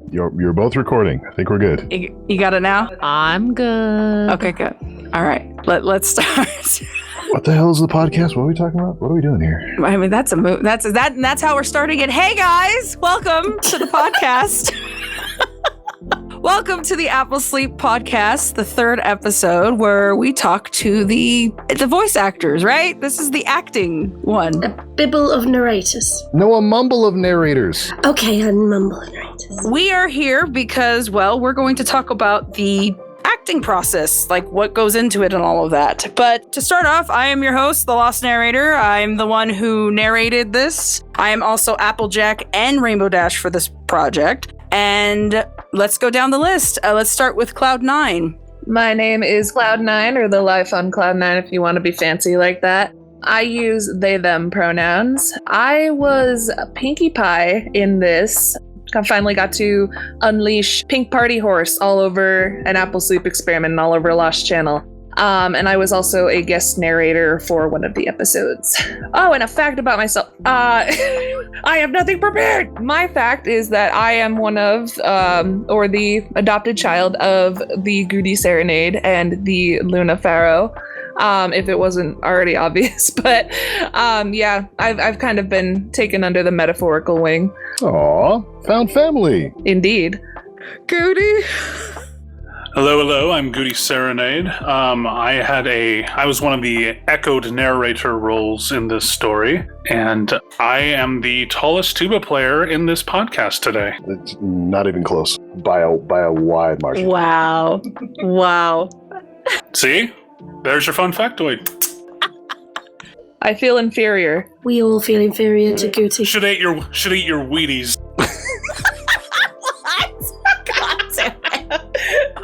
You're both recording. I think we're good. You got it now? I'm good. Okay, good. All right, let's start. What the hell is the podcast? What are we talking about? What are we doing here? I mean, that's a move. That's how we're starting it. Hey guys, welcome to the podcast. Welcome to the Apple Sleep podcast, the third episode where we talk to the voice actors, right? This is the acting one. A bibble of narrators. No, a mumble of narrators. Okay, a mumble of narrators. We are here because, well, we're going to talk about the acting process, like what goes into it and all of that. But to start off, I am your host, TheLostNarrator. I'm the one who narrated this. I am also Applejack and Rainbow Dash for this project. And let's go down the list. Let's start with Cloud9. My name is Cloud9, or the Life on Cloud9 if you want to be fancy like that. I use they, them pronouns. I was Pinkie Pie in this. I finally got to unleash Pink Party Horse all over an Apple Sleep experiment and all over Lost Channel. And I was also a guest narrator for one of the episodes. Oh, and a fact about myself. I have nothing prepared. My fact is that I am one of, or the adopted child of the Gutiserenade and the Luna Pharaoh. If it wasn't already obvious, but yeah, I've kind of been taken under the metaphorical wing. Aw, found family. Indeed. Goody. Hello, I'm Gutiserenade. I was one of the echoed narrator roles in this story, and I am the tallest tuba player in this podcast today. It's not even close by a wide margin. Wow. See? There's your fun factoid. I feel inferior. We all feel inferior to Guti. Should eat your Wheaties.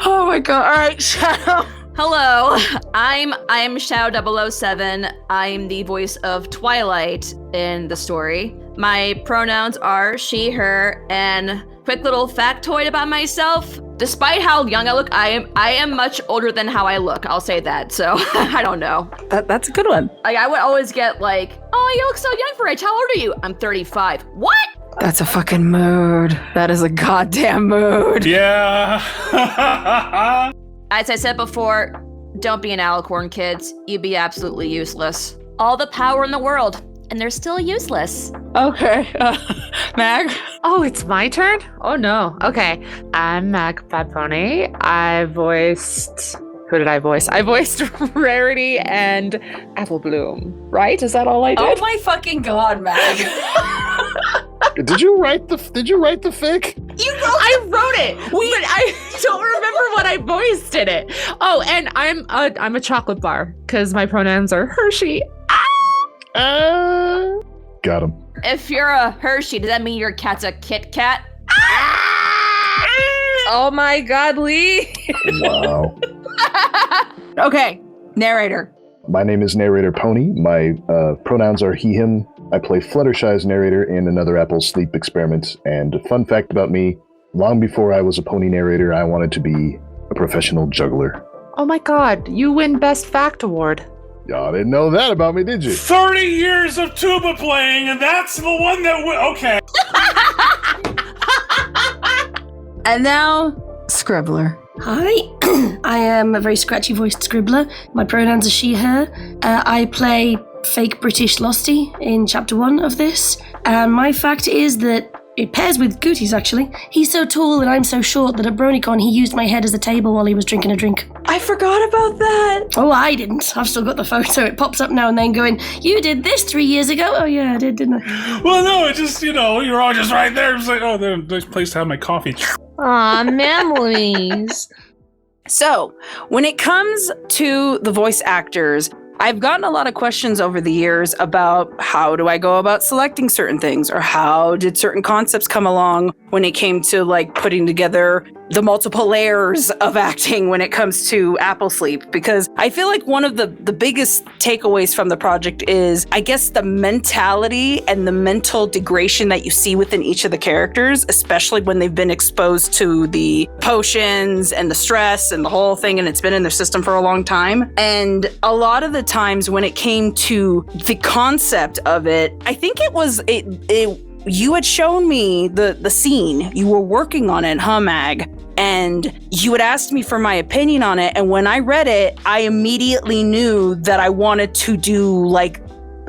Oh my god. All right, Shadow. Hello, I'm Shadow 007. I'm the voice of Twilight in the story. My pronouns are she, her, and quick little factoid about myself. Despite how young I look, I am much older than how I look. I'll say that. So I don't know. That's a good one. Like, I would always get like, oh, you look so young for age. How old are you? I'm 35. What? That's a fucking mood. That is a goddamn mood. Yeah. As I said before, don't be an alicorn, kids. You'd be absolutely useless. All the power in the world, and they're still useless. Okay. Mag? Oh, it's my turn? Oh no. Okay. I'm Magpiepony. Who did I voice? I voiced Rarity and Apple Bloom. Right? Is that all I did? Oh my fucking god, Mag. Did you write the fic? I wrote it, but I don't remember what I voiced in it. Oh, and I'm a chocolate bar because my pronouns are Hershey. Got him. If you're a Hershey, does that mean your cat's a Kit Kat? Oh my God, Lee. Wow. Okay, narrator. My name is NeighratorPony. My pronouns are he, him. I play Fluttershy's narrator in another Apple Sleep experiment. And fun fact about me, long before I was a pony narrator, I wanted to be a professional juggler. Oh my God, you win Best Fact Award. Y'all didn't know that about me, did you? 30 years of tuba playing, and that's the one that okay. And now, Scribbler. Hi, I am a very scratchy voiced Scribbler. My pronouns are she, her. I play fake British Losty in chapter 1 of this. And my fact is that it pairs with Gooty's, actually. He's so tall and I'm so short that at BronyCon he used my head as a table while he was drinking a drink. I forgot about that. Oh, I didn't. I've still got the photo. It pops up now and then going, you did this 3 years ago? Oh, yeah, I did, didn't I? Well, no, it just, you're all just right there. It's like, oh, there's a nice place to have my coffee. Aw, memories. So, when it comes to the voice actors, I've gotten a lot of questions over the years about how do I go about selecting certain things, or how did certain concepts come along when it came to like putting together the multiple layers of acting when it comes to Apple Sleep. Because I feel like one of the biggest takeaways from the project is, I guess, the mentality and the mental degradation that you see within each of the characters, especially when they've been exposed to the potions and the stress and the whole thing, and it's been in their system for a long time. And a lot of the times when it came to the concept of it, I think it you had shown me the scene. You were working on it, huh, Mag? And you had asked me for my opinion on it. And when I read it, I immediately knew that I wanted to do like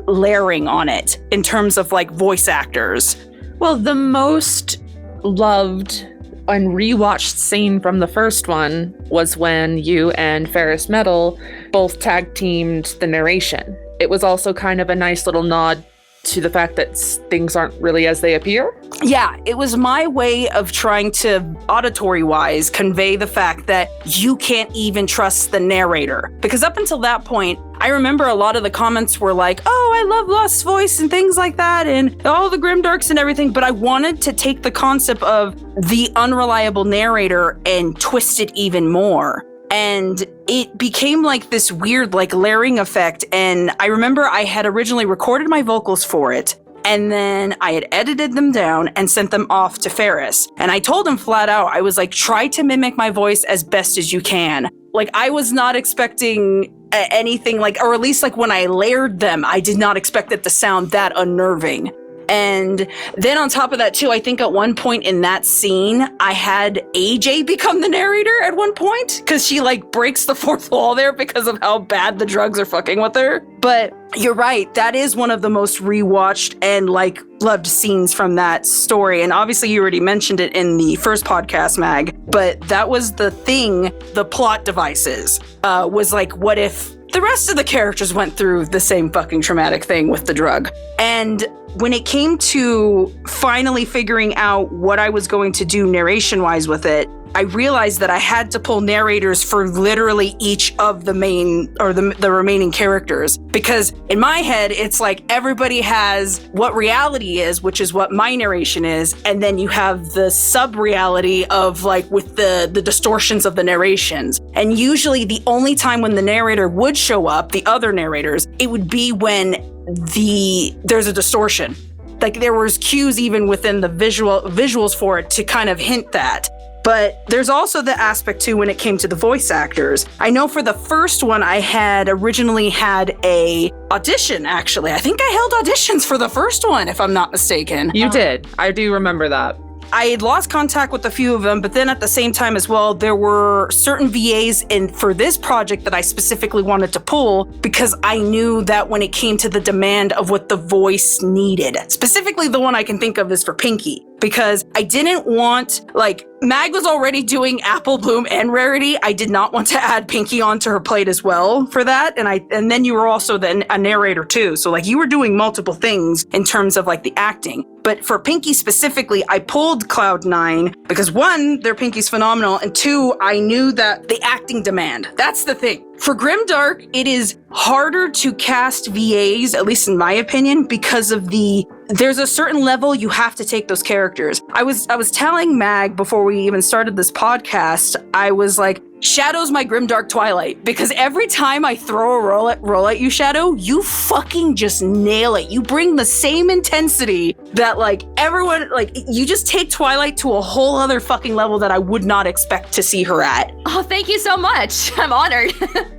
layering on it in terms of like voice actors. Well, the most loved and rewatched scene from the first one was when you and Ferris Metal both tag teamed the narration. It was also kind of a nice little nod to the fact that things aren't really as they appear. Yeah, it was my way of trying to, auditory-wise, convey the fact that you can't even trust the narrator. Because up until that point, I remember a lot of the comments were like, oh, I love Lost's voice and things like that, and all the grimdarks and everything, but I wanted to take the concept of the unreliable narrator and twist it even more. And it became like this weird like layering effect. And I remember I had originally recorded my vocals for it, and then I had edited them down and sent them off to Ferris. And I told him flat out, I was like, try to mimic my voice as best as you can. Like, I was not expecting anything like, or at least like when I layered them, I did not expect it to sound that unnerving. And then on top of that too, I think at one point in that scene, I had AJ become the narrator at one point, because she like breaks the fourth wall there because of how bad the drugs are fucking with her. But you're right, that is one of the most rewatched and like loved scenes from that story. And obviously you already mentioned it in the first podcast, Mag, but that was the thing, the plot devices, was like, what if the rest of the characters went through the same fucking traumatic thing with the drug? And when it came to finally figuring out what I was going to do narration-wise with it, I realized that I had to pull narrators for literally each of the main or the remaining characters. Because in my head, it's like everybody has what reality is, which is what my narration is, and then you have the sub-reality of like with the distortions of the narrations. And usually the only time when the narrator would show up, the other narrators, it would be when there's a distortion. Like there was cues even within the visuals for it to kind of hint that. But there's also the aspect too when it came to the voice actors. I know for the first one, I had originally had a audition, actually. I think I held auditions for the first one, if I'm not mistaken. You did. I do remember that. I had lost contact with a few of them, but then at the same time as well, there were certain VAs for this project that I specifically wanted to pull because I knew that when it came to the demand of what the voice needed, specifically the one I can think of is for Pinky, because I didn't want, like, Mag was already doing Apple Bloom and Rarity. I did not want to add Pinky onto her plate as well for that. And then you were also a narrator too. So like you were doing multiple things in terms of like the acting. But for Pinky specifically, I pulled Cloud9 because one, their Pinky's phenomenal. And two, I knew that the acting demand, that's the thing. For Grimdark, it is harder to cast VAs, at least in my opinion, because of there's a certain level you have to take those characters. I was telling Mag before we even started this podcast, I was like, Shadow's my Grimdark Twilight, because every time I throw a roll at you, Shadow, you fucking just nail it. You bring the same intensity that like everyone, like you just take Twilight to a whole other fucking level that I would not expect to see her at. Oh, thank you so much. I'm honored.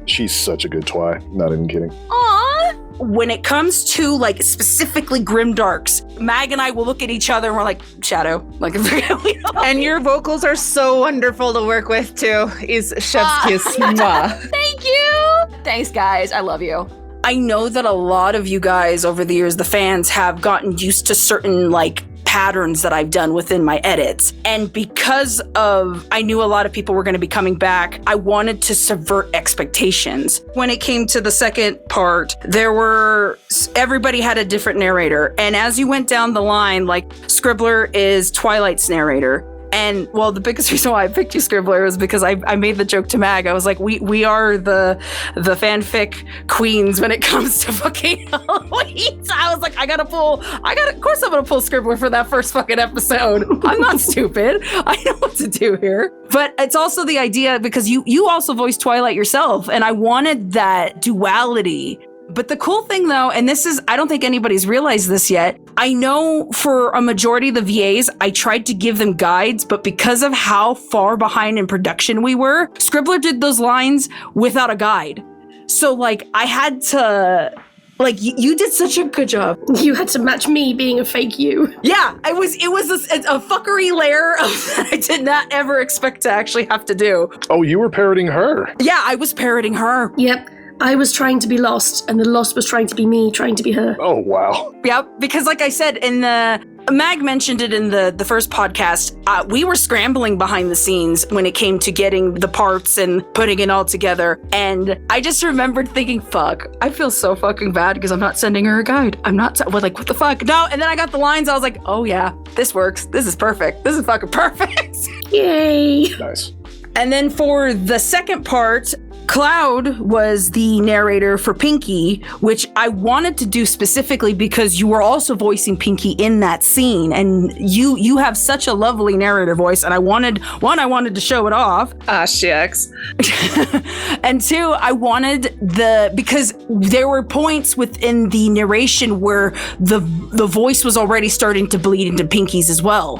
She's such a good twi. Not even kidding. Aww. When it comes to like specifically Grimdarks, Mag and I will look at each other and we're like, Shadow, like, and your vocals are so wonderful to work with too. Is chef's kiss. Mwah. Thank you. Thanks, guys. I love you. I know that a lot of you guys over the years, the fans, have gotten used to certain like patterns that I've done within my edits. And because I knew a lot of people were going to be coming back, I wanted to subvert expectations. When it came to the second part, everybody had a different narrator. And as you went down the line, like Scribbler is Twilight's narrator. And well, the biggest reason why I picked you, Scribbler, was because I made the joke to Mag. I was like, we are the fanfic queens when it comes to fucking Halloween. So I was like, of course I'm gonna pull Scribbler for that first fucking episode. I'm not stupid. I know what to do here. But it's also the idea because you also voiced Twilight yourself, and I wanted that duality. But the cool thing though, and this is, I don't think anybody's realized this yet, I know for a majority of the VAs, I tried to give them guides, but because of how far behind in production we were, Scribbler did those lines without a guide. So like I had to Like, you did such a good job. You had to match me being a fake you. Yeah, it was a fuckery layer that I did not ever expect to actually have to do. Oh, you were parroting her. Yeah, I was parroting her. Yep. I was trying to be lost, and the lost was trying to be me, trying to be her. Oh, wow. Yep, because like I said, Mag mentioned it in the first podcast, we were scrambling behind the scenes when it came to getting the parts and putting it all together. And I just remembered thinking, fuck, I feel so fucking bad because I'm not sending her a guide. I'm not, like, what the fuck? No, and then I got the lines, I was like, oh yeah, this works. This is perfect. This is fucking perfect. Yay! Nice. And then for the second part, Cloud was the narrator for Pinky, which I wanted to do specifically because you were also voicing Pinky in that scene, and you have such a lovely narrator voice, and I wanted to show it off. Shucks. And two, I wanted because there were points within the narration where the voice was already starting to bleed into Pinky's as well,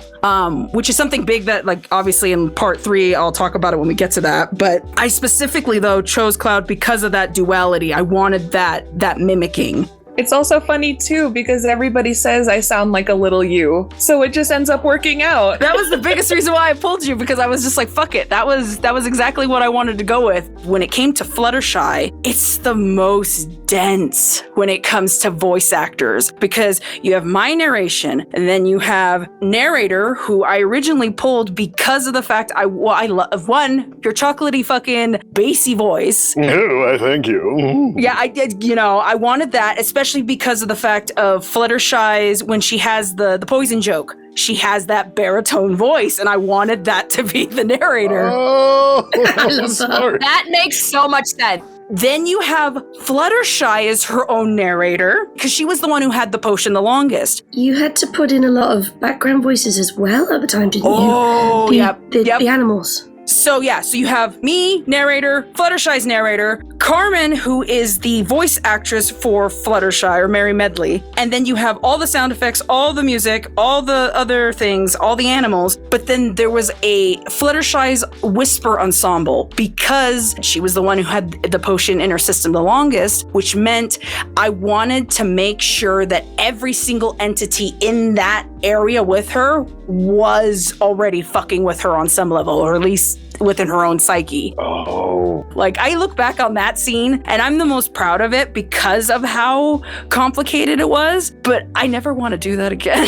which is something big that, like, obviously in part 3, I'll talk about it when we get to that. But I specifically, though, chose Cloud because of that duality. I wanted that mimicking. It's also funny too because everybody says I sound like a little you, so it just ends up working out. That was the biggest reason why I pulled you, because I was just like, fuck it. That was exactly what I wanted to go with. When it came to Fluttershy, it's the most dense when it comes to voice actors, because you have my narration and then you have narrator, who I originally pulled because of the fact I love, one, your chocolatey fucking bassy voice. Oh, I thank you. Yeah, I did. I wanted that, especially because of the fact of Fluttershy's, when she has the poison joke, she has that baritone voice, and I wanted that to be the narrator. Oh, I love smart. That makes so much sense. Then you have Fluttershy as her own narrator, because she was the one who had the potion the longest. You had to put in a lot of background voices as well at the time, didn't you? Oh, yep. The animals. So you have me, narrator, Fluttershy's narrator, Carmen, who is the voice actress for Fluttershy, or Mary Medley, and then you have all the sound effects, all the music, all the other things, all the animals, but then there was a Fluttershy's whisper ensemble, because she was the one who had the potion in her system the longest, which meant I wanted to make sure that every single entity in that area with her was already fucking with her on some level, or at least within her own psyche. Oh. Like, I look back on that scene and I'm the most proud of it because of how complicated it was, but I never want to do that again.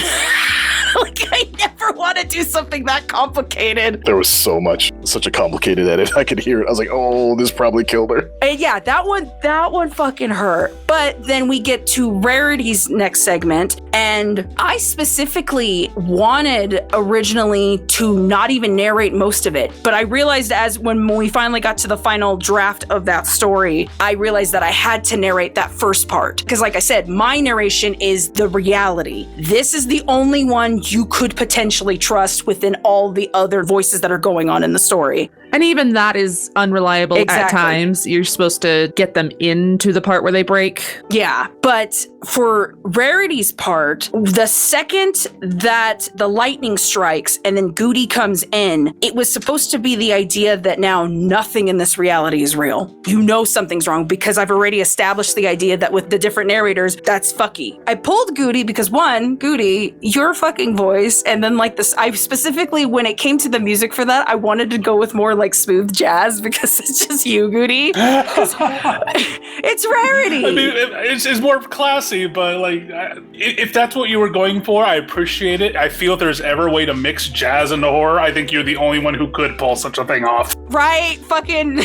Like, I never want to do something that complicated. There was such a complicated edit. I could hear it. I was like, oh, this probably killed her. And yeah, that one fucking hurt. But then we get to Rarity's next segment, and I specifically wanted originally to not even narrate most of it, but I realized when we finally got to the final draft of that story, I realized that I had to narrate that first part. Because like I said, my narration is the reality. This is the only one you could potentially trust within all the other voices that are going on in the story. And even that is unreliable at times. You're supposed to get them into the part where they break. Yeah, but for Rarity's part, the second that the lightning strikes and then Goody comes in, it was supposed to be the idea that now nothing in this reality is real. You know something's wrong because I've already established the idea that with the different narrators, that's fucky. I pulled Goody because one, Goody, your fucking voice, and then like this, I specifically, when it came to the music for that, I wanted to go with more like smooth jazz because it's just you, Goody. It's Rarity. I mean, it's more classy, but like, if that's what you were going for, I appreciate it. I feel if there's ever a way to mix jazz into horror, I think you're the only one who could pull such a thing off. Right? Fucking.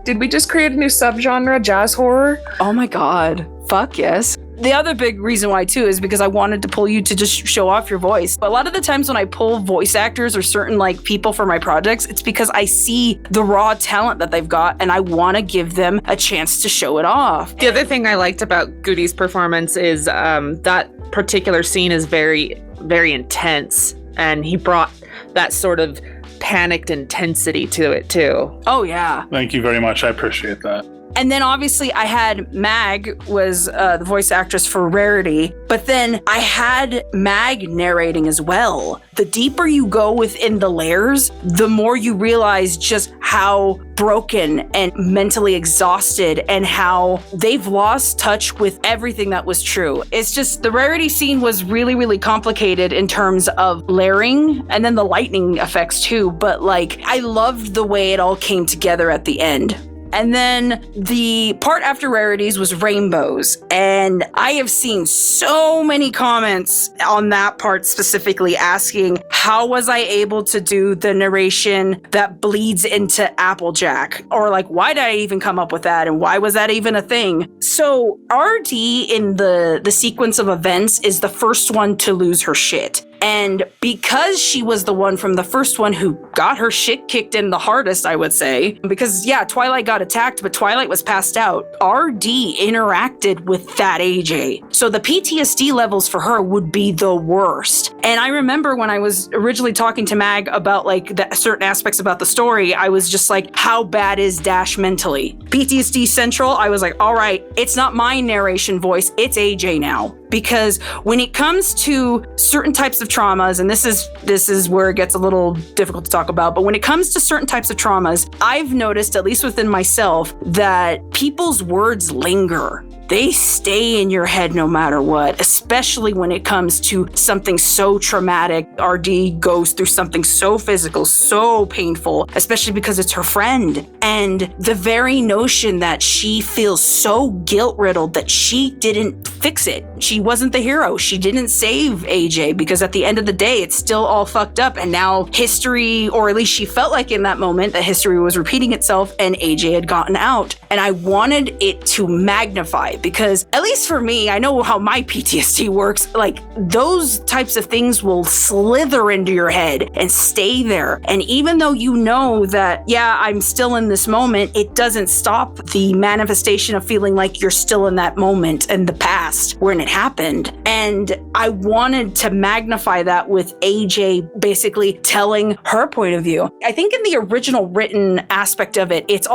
Did we just create a new subgenre, jazz horror? Oh my god. Fuck yes. The other big reason why too is because I wanted to pull you to just show off your voice. But a lot of the times when I pull voice actors or certain like people for my projects, it's because I see the raw talent that they've got and I want to give them a chance to show it off. The other thing I liked about Goody's performance is that particular scene is very, very intense, and he brought that sort of panicked intensity to it too. Oh yeah. Thank you very much. I appreciate that. And then obviously I had Mag was the voice actress for Rarity, but then I had Mag narrating as well. The deeper you go within the layers, the more you realize just how broken and mentally exhausted and how they've lost touch with everything that was true. It's just the Rarity scene was really, really complicated in terms of layering and then the lightning effects too. But like, I loved the way it all came together at the end. And then the part after Rarities was Rainbows. And I have seen so many comments on that part specifically asking, how was I able to do the narration that bleeds into Applejack? Or like, why did I even come up with that? And why was that even a thing? So RD in the sequence of events is the first one to lose her shit. And because she was the one from the first one who got her shit kicked in the hardest, I would say, because yeah, Twilight got attacked, but Twilight was passed out. RD interacted with that AJ. So the PTSD levels for her would be the worst. And I remember when I was originally talking to Mag about like the certain aspects about the story, I was just like, how bad is Dash mentally? PTSD Central, I was like, all right, it's not my narration voice, it's AJ now. Because when it comes to certain types of traumas, and this is where it gets a little difficult to talk about, but when it comes to certain types of traumas, I've noticed, at least within myself, that people's words linger. They stay in your head no matter what, especially when it comes to something so traumatic. RD goes through something so physical, so painful, especially because it's her friend. And the very notion that she feels so guilt-riddled that she didn't fix it. She wasn't the hero. She didn't save AJ because at the end of the day, it's still all fucked up. And now history, or at least she felt like in that moment that history was repeating itself and AJ had gotten out. And I wanted it to magnify because, at least for me, I know how my PTSD works. Like, those types of things will slither into your head and stay there. And even though you know that, yeah, I'm still in this moment, it doesn't stop the manifestation of feeling like you're still in that moment and the past when it happened. And I wanted to magnify that with AJ basically telling her point of view. I think in the original written aspect of it, it's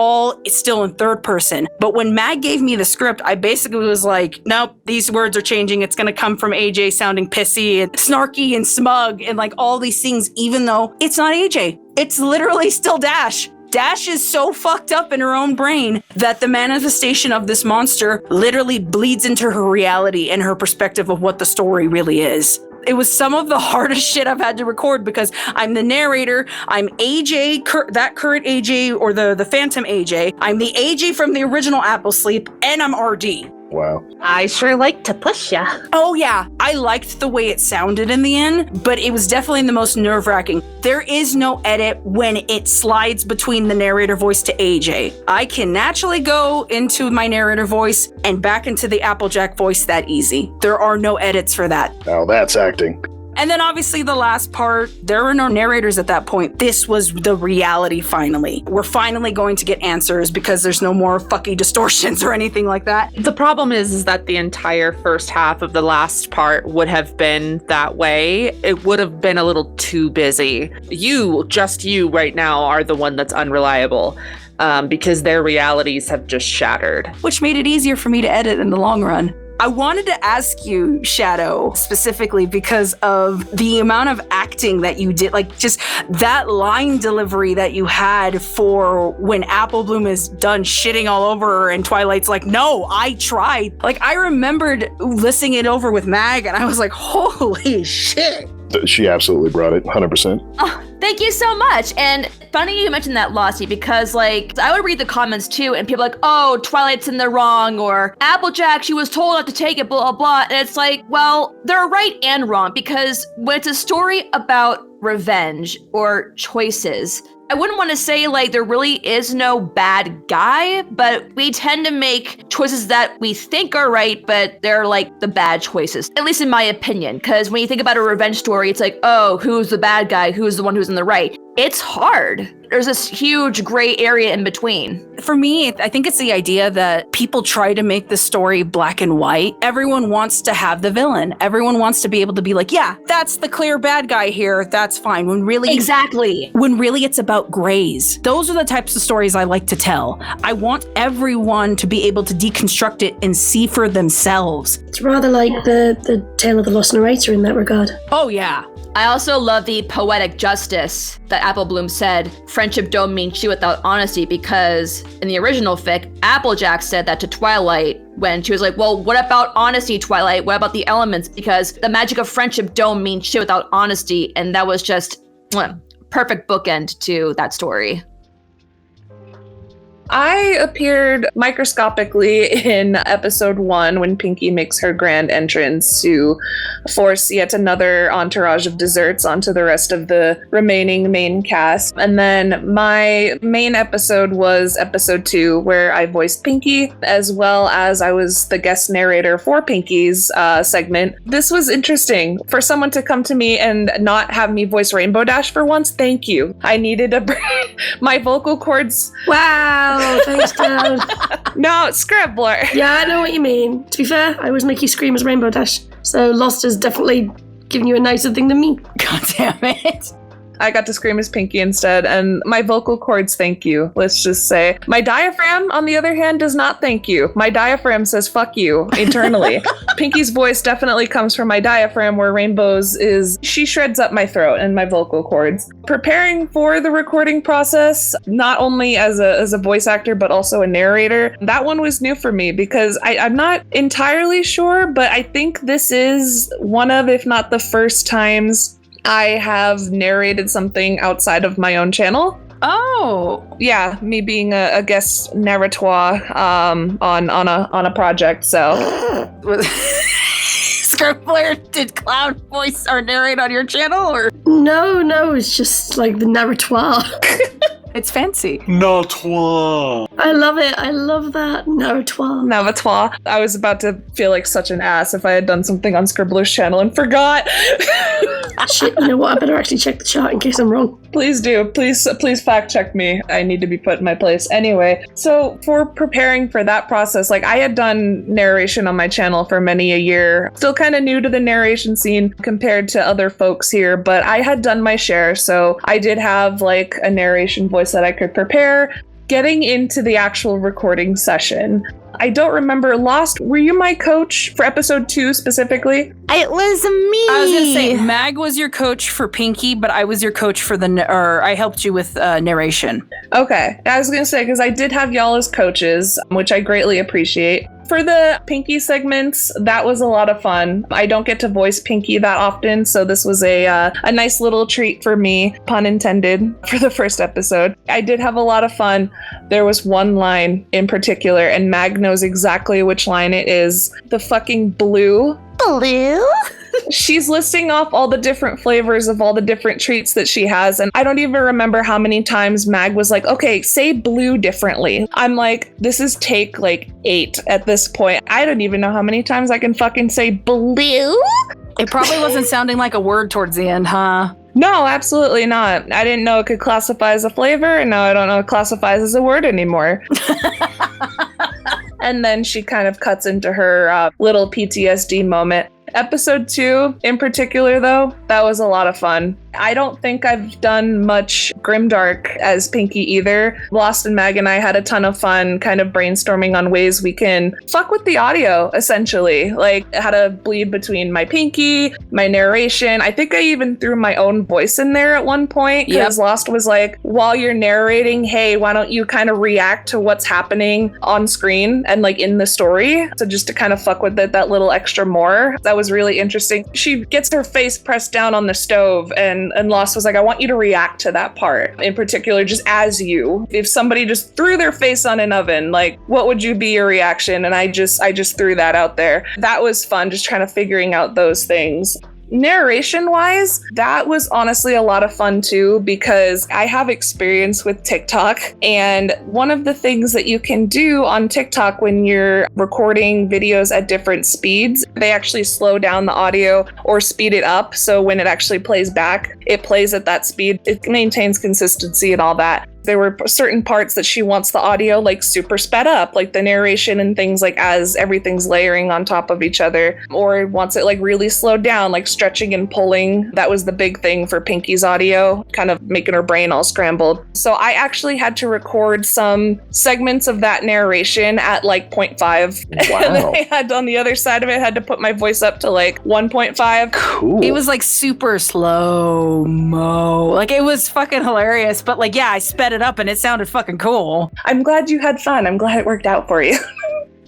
still in third person. But when Mag gave me the script, I basically was like, nope, these words are changing. It's going to come from AJ sounding pissy and snarky and smug and like all these things, even though it's not AJ. It's literally still Dash. Dash is so fucked up in her own brain that the manifestation of this monster literally bleeds into her reality and her perspective of what the story really is. It was some of the hardest shit I've had to record because I'm the narrator, I'm AJ, that current AJ or the Phantom AJ, I'm the AJ from the original Apple Sleep, and I'm RD. Wow. I sure like to push ya. Oh yeah, I liked the way it sounded in the end, but it was definitely the most nerve-wracking. There is no edit when it slides between the narrator voice to AJ. I can naturally go into my narrator voice and back into the Applejack voice that easy. There are no edits for that. Now that's acting. And then obviously the last part, there were no narrators at that point. This was the reality finally. We're finally going to get answers because there's no more fucking distortions or anything like that. The problem is that the entire first half of the last part would have been that way. It would have been a little too busy. Just you right now are the one that's unreliable. Because their realities have just shattered. Which made it easier for me to edit in the long run. I wanted to ask you, Shadow, specifically because of the amount of acting that you did, like just that line delivery that you had for when Apple Bloom is done shitting all over her and Twilight's like, no, I tried. Like, I remembered listening it over with Mag and I was like, holy shit. She absolutely brought it, 100%. Oh, thank you so much. And funny you mentioned that, Lossie, because like I would read the comments too, and people are like, oh, Twilight's in the wrong, or Applejack, she was told not to take it, blah, blah, blah. And it's like, well, they're right and wrong, because when it's a story about revenge or choices, I wouldn't want to say like there really is no bad guy, but we tend to make choices that we think are right, but they're like the bad choices, at least in my opinion. Because when you think about a revenge story, it's like, oh, who's the bad guy? Who's the one who's in the right? It's hard. There's this huge gray area in between. For me, I think it's the idea that people try to make the story black and white. Everyone wants to have the villain. Everyone wants to be able to be like, yeah, that's the clear bad guy here. That's fine. When really, exactly. When really it's about about grays. Those are the types of stories I like to tell. I want everyone to be able to deconstruct it and see for themselves. It's rather like the tale of the lost narrator in that regard. Oh, yeah. I also love the poetic justice that Apple Bloom said, friendship don't mean shit without honesty, because in the original fic, Applejack said that to Twilight when she was like, well, what about honesty, Twilight? What about the elements? Because the magic of friendship don't mean shit without honesty. And that was just perfect bookend to that story. I appeared microscopically in episode 1 when Pinky makes her grand entrance to force yet another entourage of desserts onto the rest of the remaining main cast. And then my main episode was episode 2, where I voiced Pinky, as well as I was the guest narrator for Pinky's segment. This was interesting. For someone to come to me and not have me voice Rainbow Dash for once, thank you. I needed a break. My vocal cords... Wow, thanks, Dan. No, Scribbler. Yeah, I know what you mean. To be fair, I always make you scream as Rainbow Dash, so Lost has definitely given you a nicer thing than me. God damn it. I got to scream as Pinky instead, and my vocal cords thank you, let's just say. My diaphragm, on the other hand, does not thank you. My diaphragm says fuck you internally. Pinky's voice definitely comes from my diaphragm, where Rainbow's is, she shreds up my throat and my vocal cords. Preparing for the recording process, not only as a voice actor, but also a narrator, that one was new for me because I'm not entirely sure, but I think this is one of, if not the first times I have narrated something outside of my own channel. Oh. Yeah, me being a guest narrator on a project, so. Scribbler, did Cloud voice or narrate on your channel, or? No, it's just like the narratoire. It's fancy. Narratoire. I love it. I love that. Narratoire. I was about to feel like such an ass if I had done something on Scribbler's channel and forgot. Shit, you know what? I better actually check the chart in case I'm wrong. Please do. Please fact check me. I need to be put in my place. Anyway, so for preparing for that process, like I had done narration on my channel for many a year. Still kind of new to the narration scene compared to other folks here, but I had done my share. So I did have like a narration voice that I could prepare. Getting into the actual recording session, I don't remember. Lost, were you my coach for episode 2 specifically? It was me. I was gonna say Mag was your coach for Pinky, but I was your coach for I helped you with narration. Okay, I was gonna say because I did have y'all as coaches, which I greatly appreciate. For the Pinky segments, that was a lot of fun. I don't get to voice Pinky that often, so this was a nice little treat for me, pun intended, for the first episode. I did have a lot of fun. There was one line in particular, and Mag knows exactly which line it is. The fucking blue. Blue? She's listing off all the different flavors of all the different treats that she has, and I don't even remember how many times Mag was like, okay, say blue differently. I'm like, this is take like 8 at this point. I don't even know how many times I can fucking say blue. It probably wasn't sounding like a word towards the end, huh? No, absolutely not. I didn't know it could classify as a flavor, and now I don't know it classifies as a word anymore. And then she kind of cuts into her little PTSD moment. Episode 2 in particular, though, that was a lot of fun. I don't think I've done much grimdark as Pinky either. Lost and Mag and I had a ton of fun kind of brainstorming on ways we can fuck with the audio, essentially. Like, how to bleed between my Pinky, my narration. I think I even threw my own voice in there at one point, because Lost was like, while you're narrating, hey, why don't you kind of react to what's happening on screen and like in the story? So just to kind of fuck with it that little extra more. That was really interesting. She gets her face pressed down on the stove, and Lost was like, I want you to react to that part in particular, just as you. If somebody just threw their face on an oven, like, what would you be your reaction? And I just threw that out there. That was fun, just trying to figuring out those things. Narration wise, that was honestly a lot of fun too, because I have experience with TikTok, and one of the things that you can do on TikTok when you're recording videos at different speeds, they actually slow down the audio or speed it up, so when it actually plays back, it plays at that speed. It maintains consistency and all that. There were certain parts that she wants the audio like super sped up, like the narration and things like as everything's layering on top of each other, or wants it like really slowed down, like stretching and pulling. That was the big thing for Pinky's audio, kind of making her brain all scrambled. So I actually had to record some segments of that narration at like 0.5. Wow. And then I had on the other side of it, had to put my voice up to like 1.5. Cool. It was like super slow-mo. Like it was fucking hilarious. But like, yeah, I sped it up and it sounded fucking cool. I'm glad you had fun. I'm glad it worked out for you.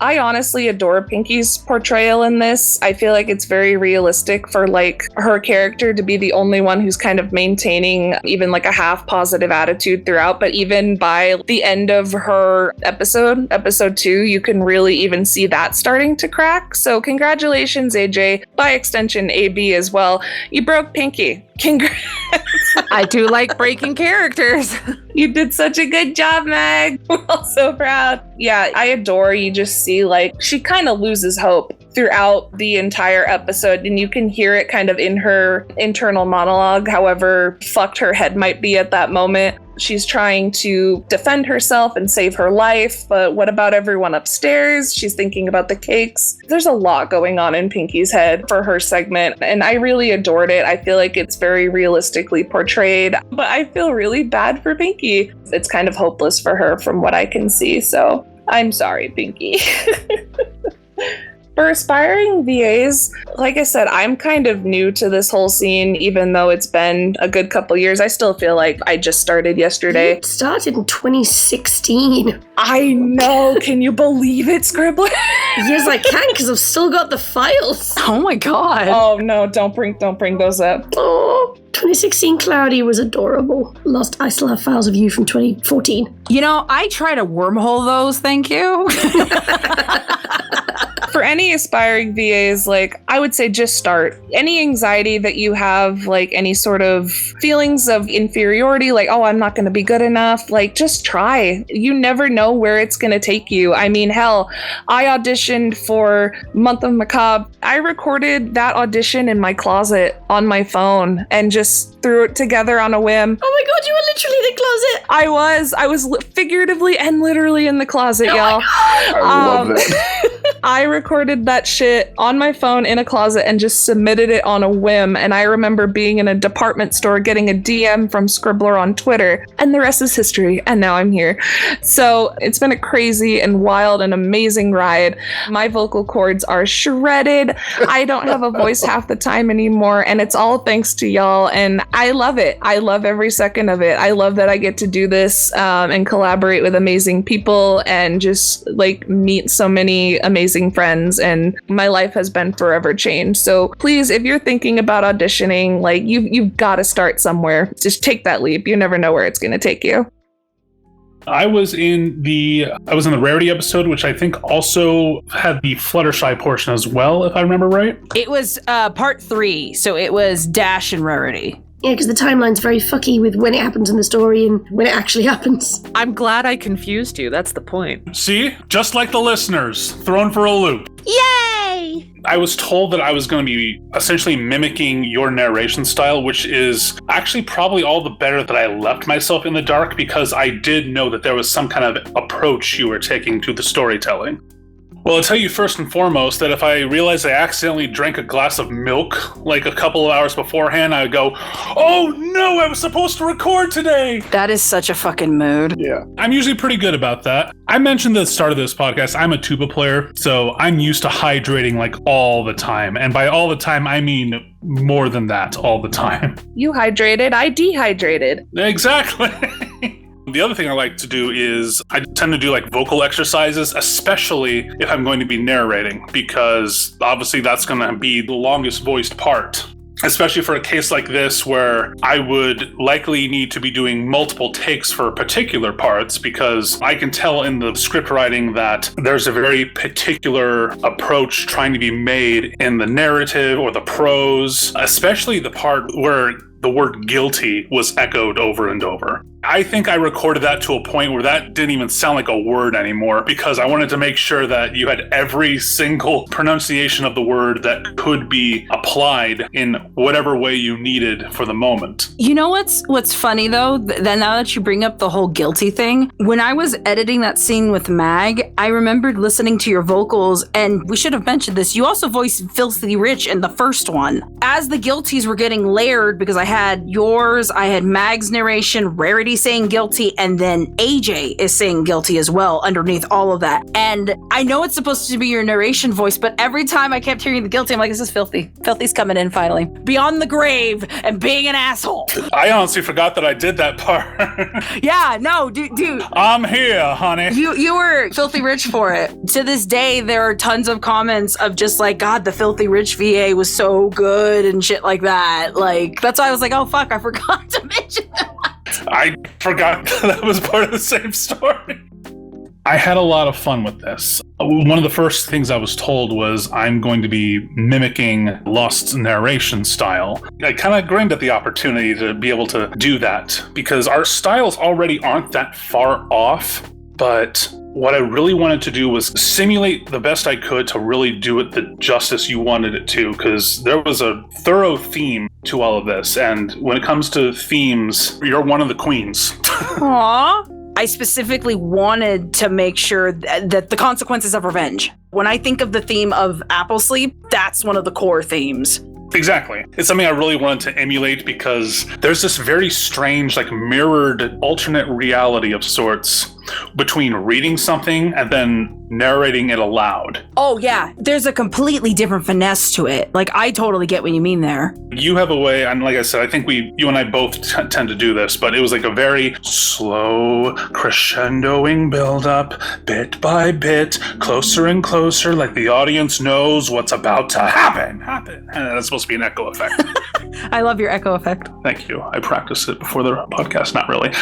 I honestly adore Pinky's portrayal in this. I feel like it's very realistic for like her character to be the only one who's kind of maintaining even like a half positive attitude throughout. But even by the end of her episode 2, you can really even see that starting to crack. So congratulations, AJ. By extension, AB as well. You broke Pinky. Congrats. I do like breaking characters. You did such a good job, Meg. We're all so proud. Yeah, I adore you. Just see like she kind of loses hope throughout the entire episode, and you can hear it kind of in her internal monologue, however fucked her head might be at that moment. She's trying to defend herself and save her life, but what about everyone upstairs? She's thinking about the cakes. There's a lot going on in Pinky's head for her segment, and I really adored it. I feel like it's very realistically portrayed, but I feel really bad for Pinky. It's kind of hopeless for her from what I can see, so I'm sorry, Pinky. For aspiring VAs, like I said, I'm kind of new to this whole scene, even though it's been a good couple years. I still feel like I just started yesterday. It started in 2016. I know. Can you believe it, Scribbler? Yes, I can, because I've still got the files. Oh my god. Oh no, don't bring those up. Oh, 2016 Cloudy was adorable. I still have files of you from 2014. You know, I try to wormhole those, thank you. For any aspiring VAs, like, I would say just start. Any anxiety that you have, like any sort of feelings of inferiority, like, oh, I'm not going to be good enough, like, just try. You never know where it's going to take you. I mean, hell, I auditioned for Month of Macabre. I recorded that audition in my closet on my phone and just threw it together on a whim. Oh my god, you were literally in the closet. I was figuratively and literally in the closet, y'all. I love that. I recorded that shit on my phone in a closet and just submitted it on a whim. And I remember being in a department store getting a DM from Scribbler on Twitter, and the rest is history. And now I'm here. So it's been a crazy and wild and amazing ride. My vocal cords are shredded. I don't have a voice half the time anymore. And it's all thanks to y'all. And I love it. I love every second of it. I love that I get to do this and collaborate with amazing people and just like meet so many amazing friends, and my life has been forever changed. So please, if you're thinking about auditioning, like you've got to start somewhere. Just take that leap. You never know where it's going to take you. I was in the Rarity episode, which I think also had the Fluttershy portion as well, if I remember right. It was part 3, so it was Dash and Rarity. Yeah, because the timeline's very fucky with when it happens in the story and when it actually happens. I'm glad I confused you. That's the point. See? Just like the listeners, thrown for a loop. Yay! I was told that I was going to be essentially mimicking your narration style, which is actually probably all the better that I left myself in the dark, because I did know that there was some kind of approach you were taking to the storytelling. Well, I'll tell you first and foremost that if I realized I accidentally drank a glass of milk like a couple of hours beforehand, I would go, oh no, I was supposed to record today. That is such a fucking mood. Yeah. I'm usually pretty good about that. I mentioned at the start of this podcast, I'm a tuba player, so I'm used to hydrating like all the time. And by all the time, I mean more than that all the time. You hydrated, I dehydrated. Exactly. The other thing I like to do is I tend to do like vocal exercises, especially if I'm going to be narrating, because obviously that's going to be the longest voiced part. Especially for a case like this where I would likely need to be doing multiple takes for particular parts, because I can tell in the script writing that there's a very particular approach trying to be made in the narrative or the prose, especially the part where the word guilty was echoed over and over. I think I recorded that to a point where that didn't even sound like a word anymore because I wanted to make sure that you had every single pronunciation of the word that could be applied in whatever way you needed for the moment. You know what's funny though? Then now that you bring up the whole guilty thing, when I was editing that scene with Mag, I remembered listening to your vocals, and we should have mentioned this. You also voiced Filthy Rich in the first one. As the guilties were getting layered, because I had yours, I had Mag's narration, Rarity saying guilty, and then AJ is saying guilty as well underneath all of that. And I know it's supposed to be your narration voice, but every time I kept hearing the guilty, I'm like, this is Filthy. Filthy's coming in finally. Beyond the grave and being an asshole. I honestly forgot that I did that part. Yeah, no, dude. I'm here, honey. You were Filthy Rich for it. To this day, there are tons of comments of just like, God, the Filthy Rich VA was so good and shit like that. Like, that's why I was like, oh, fuck, I forgot to mention that. I forgot that was part of the same story. I had a lot of fun with this. One of the first things I was told was I'm going to be mimicking Lost's narration style. I kind of grinned at the opportunity to be able to do that because our styles already aren't that far off, but what I really wanted to do was simulate the best I could to really do it the justice you wanted it to, because there was a thorough theme to all of this, and when it comes to themes, you're one of the queens. Aww. I specifically wanted to make sure that the consequences of revenge. When I think of the theme of Apple Sleep, that's one of the core themes. Exactly. It's something I really wanted to emulate because there's this very strange, like mirrored alternate reality of sorts between reading something and then narrating it aloud. Oh yeah, there's a completely different finesse to it. Like, I totally get what you mean there. You have a way, and like I said, I think you and I both tend to do this, but it was like a very slow crescendoing build-up, bit by bit, closer and closer, like the audience knows what's about to happen. And that's supposed to be an echo effect. I love your echo effect. Thank you. I practiced it before the podcast, not really.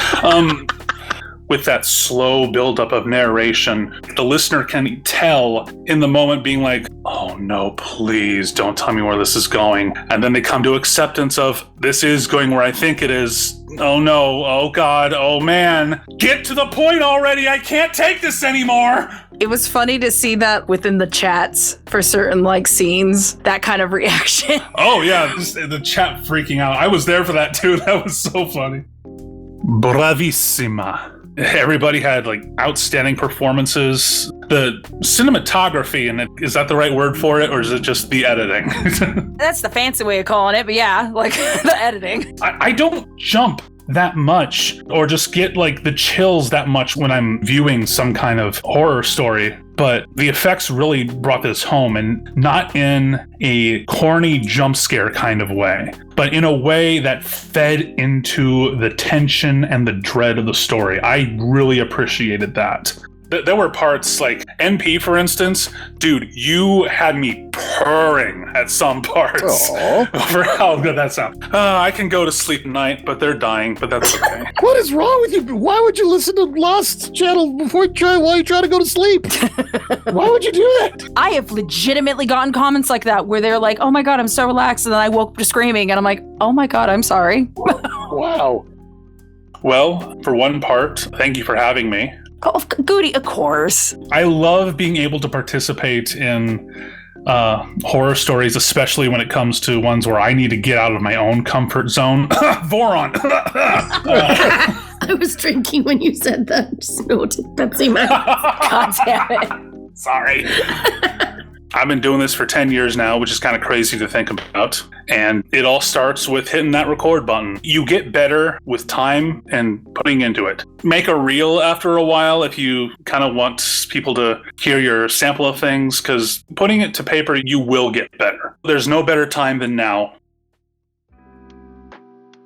With that slow buildup of narration, the listener can tell in the moment being like, oh no, please don't tell me where this is going. And then they come to acceptance of, this is going where I think it is. Oh no, oh God, oh man. Get to the point already, I can't take this anymore. It was funny to see that within the chats for certain like scenes, that kind of reaction. Oh yeah, the chat freaking out. I was there for that too, that was so funny. Bravissima. Everybody had like outstanding performances. The cinematography, and is that the right word for it, or is it just the editing? That's the fancy way of calling it, but yeah, like the editing. I don't jump that much or just get like the chills that much when I'm viewing some kind of horror story. But the effects really brought this home, and not in a corny jump scare kind of way, but in a way that fed into the tension and the dread of the story. I really appreciated that. There were parts like NP, for instance. Dude, you had me purring at some parts over how good that sounds. I can go to sleep at night, but they're dying, but that's okay. What is wrong with you? Why would you listen to Lost channel while you try to go to sleep? Why would you do that? I have legitimately gotten comments like that where they're like, oh my God, I'm so relaxed. And then I woke up to screaming and I'm like, oh my God, I'm sorry. Wow. Well, for one part, thank you for having me. Oh, Goody, of course. I love being able to participate in horror stories, especially when it comes to ones where I need to get out of my own comfort zone. Voron! I was drinking when you said that. Snorted Pepsi Man. God damn it. Sorry. I've been doing this for 10 years now, which is kind of crazy to think about. And it all starts with hitting that record button. You get better with time and putting into it. Make a reel after a while if you kind of want people to hear your sample of things, because putting it to paper, you will get better. There's no better time than now.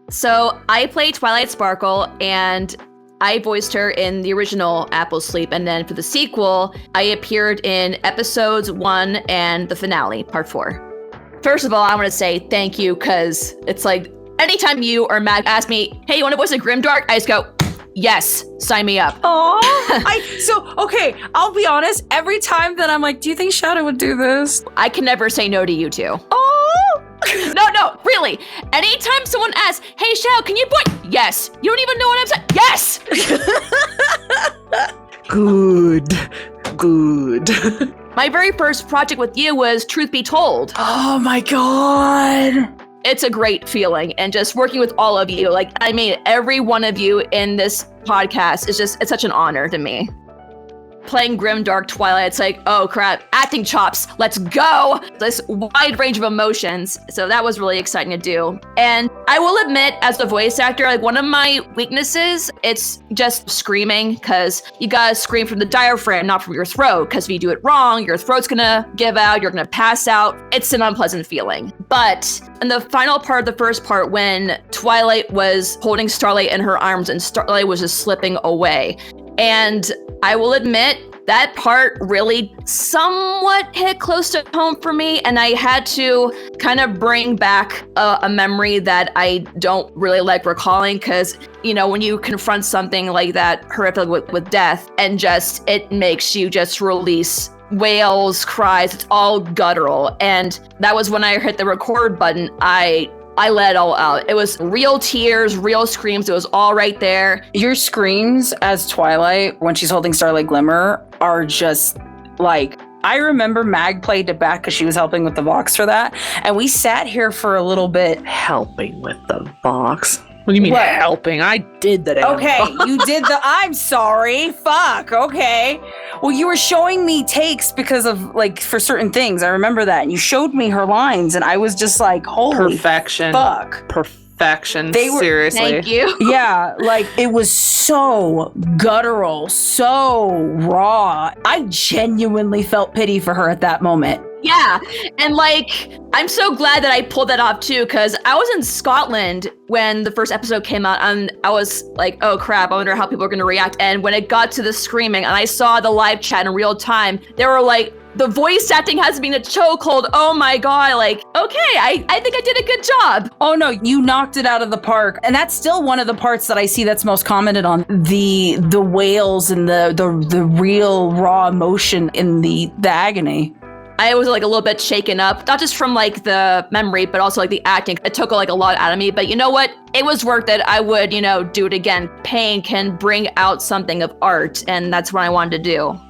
So I play Twilight Sparkle, and I voiced her in the original Apple Sleep, and then for the sequel, I appeared in episodes 1 and the finale, part 4. First of all, I want to say thank you, because it's like, anytime you or Mag ask me, hey, you want to voice a Grimdark? I just go, yes, sign me up. Okay, I'll be honest, every time that I'm like, do you think Shadow would do this? I can never say no to you two. Oh, No, really. Anytime someone asks, hey, Shao, can you point? Yes. You don't even know what I'm saying? Yes! Good. My very first project with you was Truth Be Told. Oh my god. It's a great feeling, and just working with all of you, like, I mean, every one of you in this podcast it's such an honor to me. Playing Grimdark Twilight, it's like, oh crap, acting chops, let's go! This wide range of emotions, so that was really exciting to do. And I will admit, as a voice actor, like one of my weaknesses, it's just screaming, because you gotta scream from the diaphragm, not from your throat, because if you do it wrong, your throat's gonna give out, you're gonna pass out. It's an unpleasant feeling. But in the final part of the first part, when Twilight was holding Starlight in her arms and Starlight was just slipping away, and I will admit, that part really somewhat hit close to home for me, and I had to kind of bring back a memory that I don't really like recalling, because, you know, when you confront something like that horrific with death, and just, it makes you just release wails, cries, it's all guttural, and that was when I hit the record button. I let it all out. It was real tears, real screams. It was all right there. Your screams as Twilight, when she's holding Starlight Glimmer, are just like, I remember Mag played it back because she was helping with the Vox for that. And we sat here for a little bit. Helping with the Vox. What do you mean What? helping? I did that. Okay, you did I'm sorry. Fuck, okay. Well, you were showing me takes because of, like, for certain things. I remember that. And you showed me her lines, and I was just like, holy Perfection. fuck. Perfection. They were- Seriously. Thank you. Yeah, like, it was so guttural, so raw. I genuinely felt pity for her at that moment. Yeah, and like, I'm so glad that I pulled that off too, because I was in Scotland when the first episode came out, and I was like, oh crap, I wonder how people are going to react. And when it got to the screaming, and I saw the live chat in real time, they were like, the voice acting has been a chokehold. Oh my god, like, okay, I think I did a good job. Oh no, you knocked it out of the park. And that's still one of the parts that I see that's most commented on. The wails and the real raw emotion in the agony. I was like a little bit shaken up, not just from like the memory, but also like the acting. It took like a lot out of me, but you know what? It was worth it. I would, do it again. Pain can bring out something of art, and that's what I wanted to do.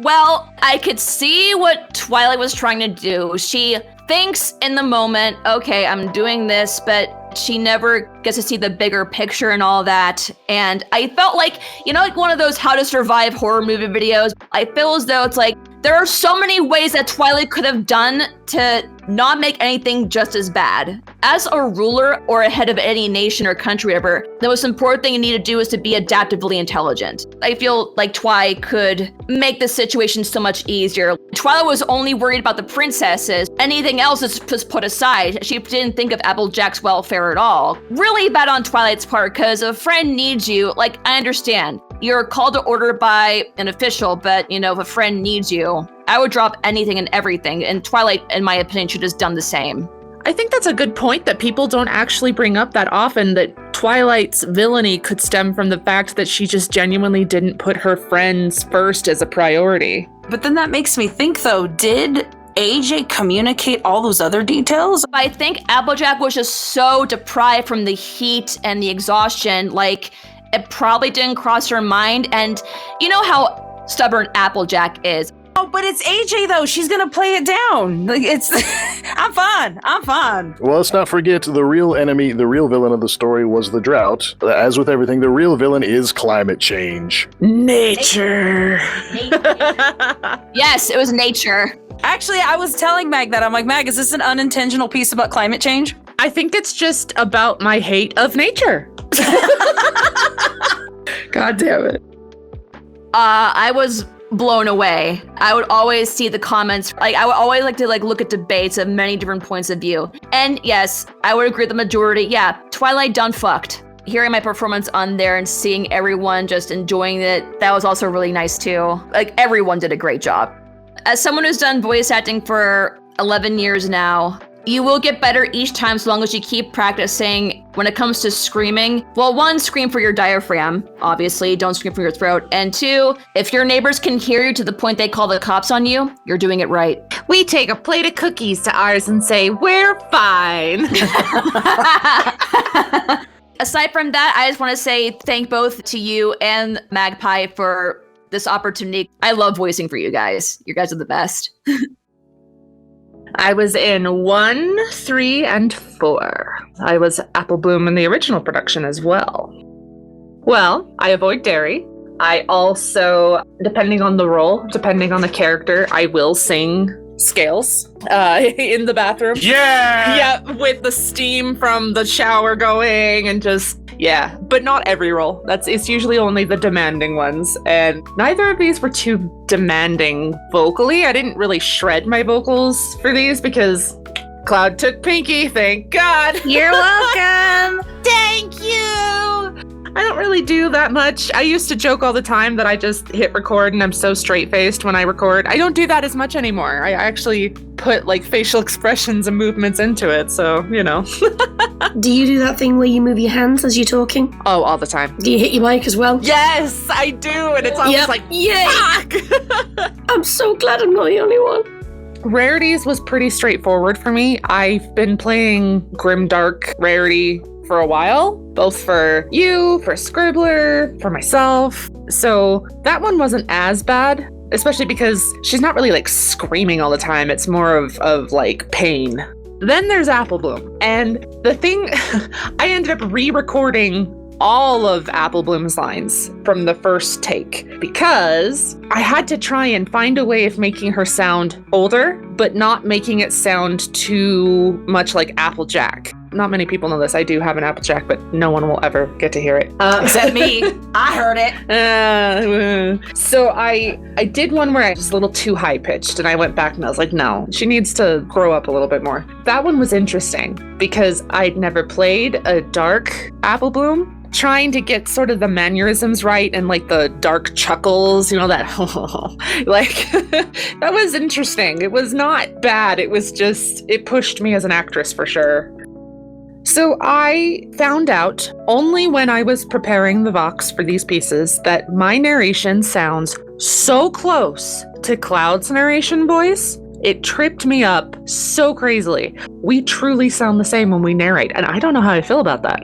Well, I could see what Twilight was trying to do. She thinks in the moment, okay, I'm doing this, but she never gets to see the bigger picture and all that. And I felt like, like one of those how to survive horror movie videos. I feel as though it's like, there are so many ways that Twilight could have done to not make anything just as bad. As a ruler or a head of any nation or country, whatever, the most important thing you need to do is to be adaptively intelligent. I feel like Twi could make the situation so much easier. Twilight was only worried about the princesses. Anything else is just put aside. She didn't think of Applejack's welfare at all. Really bad on Twilight's part, because a friend needs you. Like, I understand. You're called to order by an official, but, if a friend needs you, I would drop anything and everything. And Twilight, in my opinion, should have done the same. I think that's a good point that people don't actually bring up that often, that Twilight's villainy could stem from the fact that she just genuinely didn't put her friends first as a priority. But then that makes me think, though, did AJ communicate all those other details? I think Applejack was just so deprived from the heat and the exhaustion, like, it probably didn't cross her mind. And you know how stubborn Applejack is. Oh, but it's AJ, though. She's going to play it down. Like, it's... I'm fine. Well, let's not forget the real enemy, the real villain of the story was the drought. As with everything, the real villain is climate change. Nature. Yes, it was nature. Actually, I was telling Mag that. I'm like, Mag, is this an unintentional piece about climate change? I think it's just about my hate of nature. God damn it. I was blown away. I would always see the comments. Like, I would always like to look at debates of many different points of view. And yes, I would agree with the majority. Yeah, Twilight done fucked. Hearing my performance on there and seeing everyone just enjoying it, that was also really nice too. Like, everyone did a great job. As someone who's done voice acting for 11 years now, You will get better each time as long as you keep practicing. When it comes to screaming, well, 1, scream for your diaphragm, obviously, don't scream from your throat. And 2, if your neighbors can hear you to the point they call the cops on you, you're doing it right. We take a plate of cookies to ours and say, we're fine. Aside from that, I just want to say thank both to you and Magpie for this opportunity. I love voicing for you guys. You guys are the best. I was in 1, 3, and 4. I was Apple Bloom in the original production as well. Well, I avoid dairy. I also, depending on the role, depending on the character, I will sing scales in the bathroom. Yeah! Yeah, with the steam from the shower going and just, yeah. But not every role. It's usually only the demanding ones. And neither of these were too demanding vocally. I didn't really shred my vocals for these because Cloud took Pinky, thank God. You're welcome. Thank you! I don't really do that much. I used to joke all the time that I just hit record and I'm so straight-faced when I record. I don't do that as much anymore. I actually put like facial expressions and movements into it, so, you know. Do you do that thing where you move your hands as you're talking? Oh, all the time. Do you hit your mic as well? Yes, I do, and it's always like, yay! fuck! I'm so glad I'm not the only one. Rarities was pretty straightforward for me. I've been playing Grimdark Rarity for a while, both for you, for Scribbler, for myself. So that one wasn't as bad, especially because she's not really like screaming all the time. It's more of like pain. Then there's Apple Bloom. And the thing, I ended up re-recording all of Apple Bloom's lines from the first take because I had to try and find a way of making her sound older, but not making it sound too much like Applejack. Not many people know this. I do have an Applejack, but no one will ever get to hear it. Except me. I heard it. So I did one where I was a little too high-pitched, and I went back and I was like, no, she needs to grow up a little bit more. That one was interesting because I'd never played a dark Apple Bloom. Trying to get sort of the mannerisms right and like the dark chuckles, you know, that like that was interesting. It was not bad. It was just, it pushed me as an actress for sure. So I found out only when I was preparing the Vox for these pieces that my narration sounds so close to Cloud's narration voice. It tripped me up so crazily. We truly sound the same when we narrate, and I don't know how I feel about that.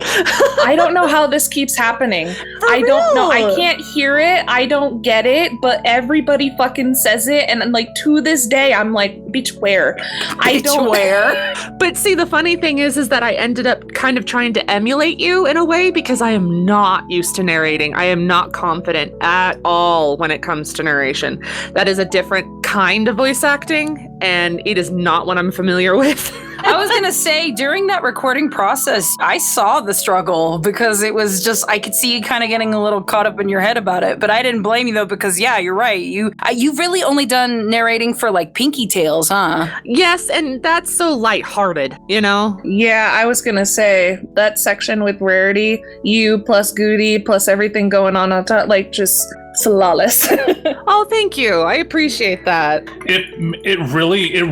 I don't know how this keeps happening. I don't know. I can't hear it. I don't get it, but everybody fucking says it, and like to this day, I'm like, bitch, where? I don't where. But see, the funny thing is that I ended up kind of trying to emulate you in a way because I am not used to narrating. I am not confident at all when it comes to narration. That is a different kind of voice acting, and it is not what I'm familiar with. I was going to say, during that recording process, I saw the struggle because it was just, I could see you kind of getting a little caught up in your head about it. But I didn't blame you, though, because, yeah, you're right. You've really only done narrating for, like, Pinky Tales, huh? Yes, and that's so lighthearted, you know? Yeah, I was going to say, that section with Rarity, you plus Goody plus everything going on top, like, just flawless. Oh, thank you. I appreciate that. It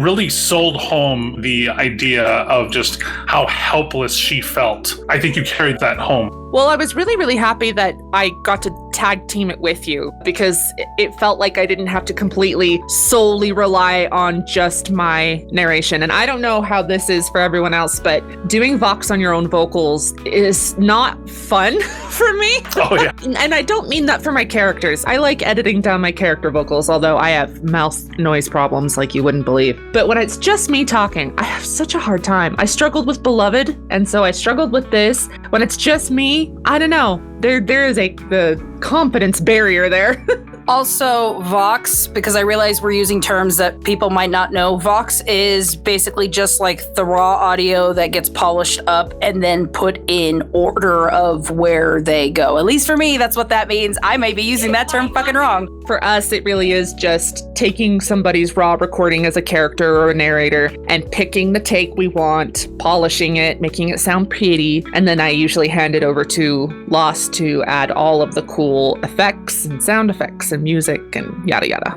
really sold home the idea of just how helpless she felt. I think you carried that home. Well, I was really, really happy that I got to tag team it with you because it felt like I didn't have to completely solely rely on just my narration. And I don't know how this is for everyone else, but doing Vox on your own vocals is not fun for me. Oh, yeah. And I don't mean that for my characters. I like editing down my character vocals, although I have mouth noise problems like you wouldn't believe. But when it's just me talking, I have such a hard time. I struggled with Beloved, and so I struggled with this. When it's just me, I don't know. There is the confidence barrier there. Also, Vox, because I realize we're using terms that people might not know. Vox is basically just like the raw audio that gets polished up and then put in order of where they go. At least for me, that's what that means. I may be using that term fucking wrong. For us, it really is just taking somebody's raw recording as a character or a narrator and picking the take we want, polishing it, making it sound pretty, and then I usually hand it over to Lost to add all of the cool effects and sound effects and music and yada yada.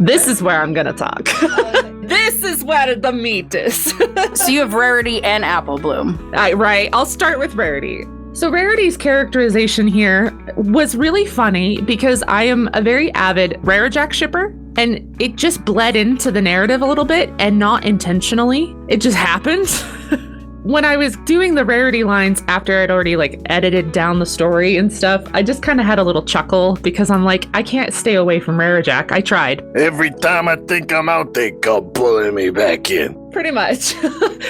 This is where I'm gonna talk. This is where the meat is. So you have Rarity and Apple Bloom. Right. I'll start with Rarity. So Rarity's characterization here was really funny because I am a very avid Rarajack shipper, and it just bled into the narrative a little bit, and not intentionally. It just happened. When I was doing the Rarity lines after I'd already edited down the story and stuff, I just kind of had a little chuckle because I'm like, I can't stay away from Rarajack. I tried. Every time I think I'm out, they come pulling me back in. Pretty much.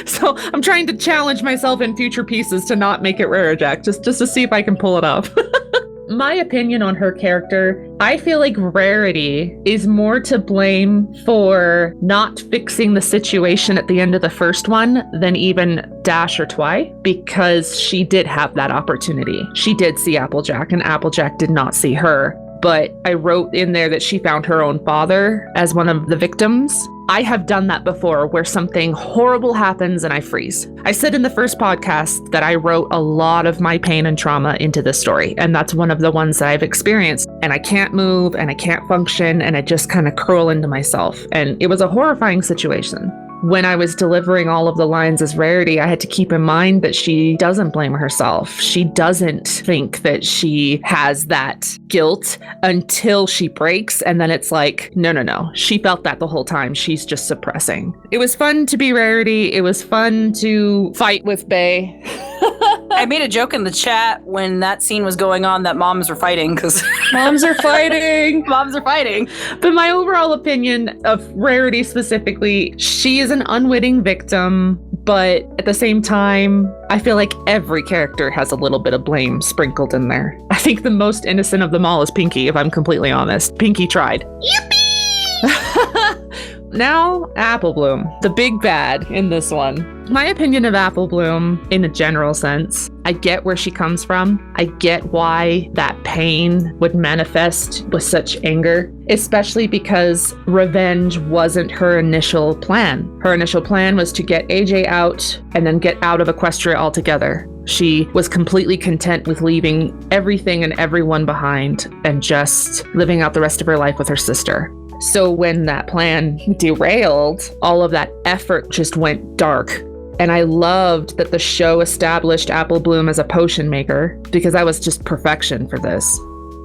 So I'm trying to challenge myself in future pieces to not make it Rarajack, just to see if I can pull it off. My opinion on her character, I feel like Rarity is more to blame for not fixing the situation at the end of the first one than even Dash or Twy, because she did have that opportunity. She did see Applejack, and Applejack did not see her. But I wrote in there that she found her own father as one of the victims. I have done that before where something horrible happens and I freeze. I said in the first podcast that I wrote a lot of my pain and trauma into this story, and that's one of the ones that I've experienced. And I can't move and I can't function and I just kind of curl into myself. And it was a horrifying situation. When I was delivering all of the lines as Rarity, I had to keep in mind that she doesn't blame herself. She doesn't think that she has that guilt until she breaks. And then it's like, no. She felt that the whole time. She's just suppressing. It was fun to be Rarity. It was fun to fight with Bae. I made a joke in the chat when that scene was going on that moms were fighting because Moms are fighting. moms are fighting. But my overall opinion of Rarity specifically, she is an unwitting victim, but at the same time, I feel like every character has a little bit of blame sprinkled in there. I think the most innocent of them all is Pinky, if I'm completely honest. Pinky tried. Now, Apple Bloom, the big bad in this one. My opinion of Apple Bloom, in a general sense, I get where she comes from. I get why that pain would manifest with such anger, especially because revenge wasn't her initial plan. Her initial plan was to get AJ out and then get out of Equestria altogether. She was completely content with leaving everything and everyone behind and just living out the rest of her life with her sister. So when that plan derailed, all of that effort just went dark. And I loved that the show established Apple Bloom as a potion maker because that was just perfection for this.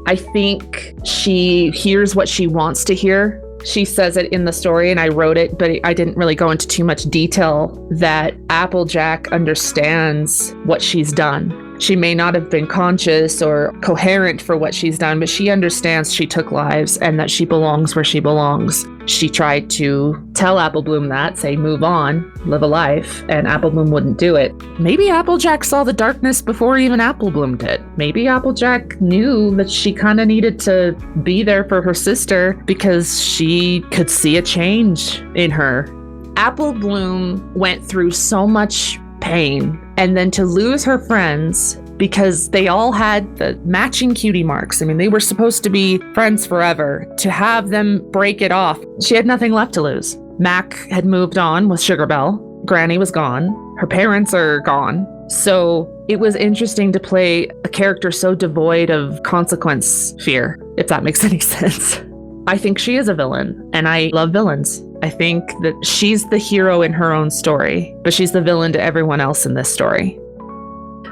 I think she hears what she wants to hear. She says it in the story, and I wrote it, but I didn't really go into too much detail, that Applejack understands what she's done. She may not have been conscious or coherent for what she's done, but she understands she took lives and that she belongs where she belongs. She tried to tell Apple Bloom that, say, move on, live a life, and Apple Bloom wouldn't do it. Maybe Applejack saw the darkness before even Apple Bloom did. Maybe Applejack knew that she kind of needed to be there for her sister because she could see a change in her. Apple Bloom went through so much pain, and then to lose her friends because they all had the matching cutie marks. I mean, they were supposed to be friends forever. To have them break it off, she had nothing left to lose. Mac had moved on with Sugarbelle. Granny was gone. Her parents are gone. So it was interesting to play a character so devoid of consequence fear, if that makes any sense. I think she is a villain, and I love villains. I think that she's the hero in her own story, but she's the villain to everyone else in this story.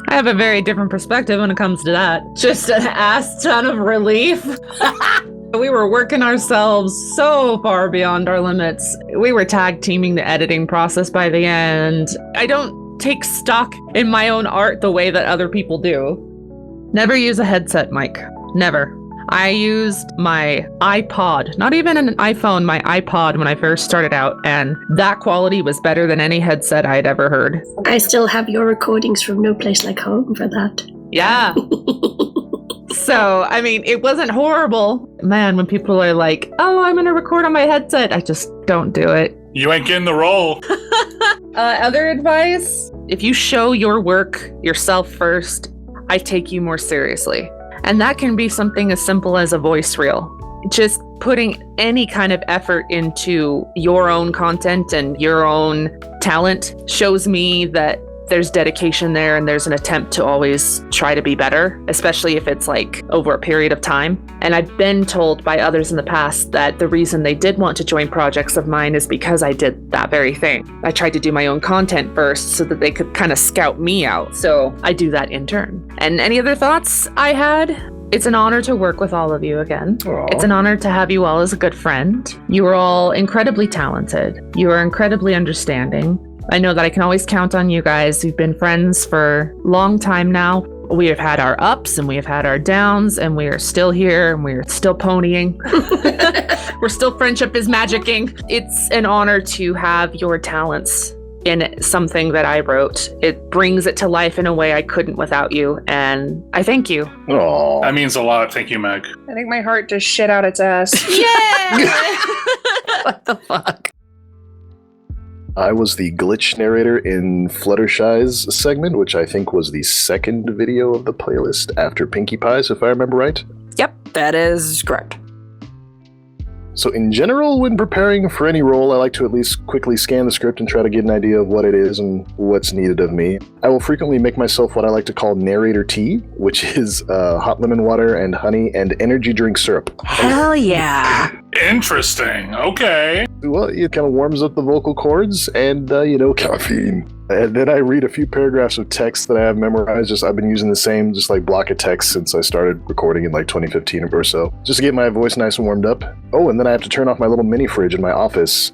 I have a very different perspective when it comes to that. Just an ass ton of relief. We were working ourselves so far beyond our limits. We were tag teaming the editing process by the end. I don't take stock in my own art the way that other people do. Never use a headset mic. Never. I used my iPod, not even an iPhone, my iPod when I first started out, and that quality was better than any headset I had ever heard. I still have your recordings from No Place Like Home for that. Yeah. So, I mean, it wasn't horrible. Man, when people are like, oh, I'm going to record on my headset, I just don't do it. You ain't getting the role. Other advice? If you show your work yourself first, I take you more seriously. And that can be something as simple as a voice reel. Just putting any kind of effort into your own content and your own talent shows me that there's dedication there and there's an attempt to always try to be better, especially if it's like over a period of time. And I've been told by others in the past that the reason they did want to join projects of mine is because I did that very thing. I tried to do my own content first so that they could kind of scout me out. So I do that in turn. And any other thoughts I had? It's an honor to work with all of you again. Aww. It's an honor to have you all as a good friend. You are all incredibly talented. You are incredibly understanding. I know that I can always count on you guys. We've been friends for a long time now. We have had our ups and we have had our downs, and we are still here and we're still ponying. We're still friendship is magicking. It's an honor to have your talents in something that I wrote. It brings it to life in a way I couldn't without you, and I thank you. Aww. That means a lot. Thank you, Meg. I think my heart just shit out its ass. Yay! What the fuck? I was the glitch narrator in Fluttershy's segment, which I think was the second video of the playlist after Pinkie Pie's, if I remember right. Yep, that is correct. So in general, when preparing for any role, I like to at least quickly scan the script and try to get an idea of what it is and what's needed of me. I will frequently make myself what I like to call narrator tea, which is hot lemon water and honey and energy drink syrup. Hell yeah. Interesting. Okay. Well, it kind of warms up the vocal cords and, caffeine. And then I read a few paragraphs of text that I have memorized. I've been using the same block of text since I started recording in 2015 or so, just to get my voice nice and warmed up. Oh, and then I have to turn off my little mini fridge in my office.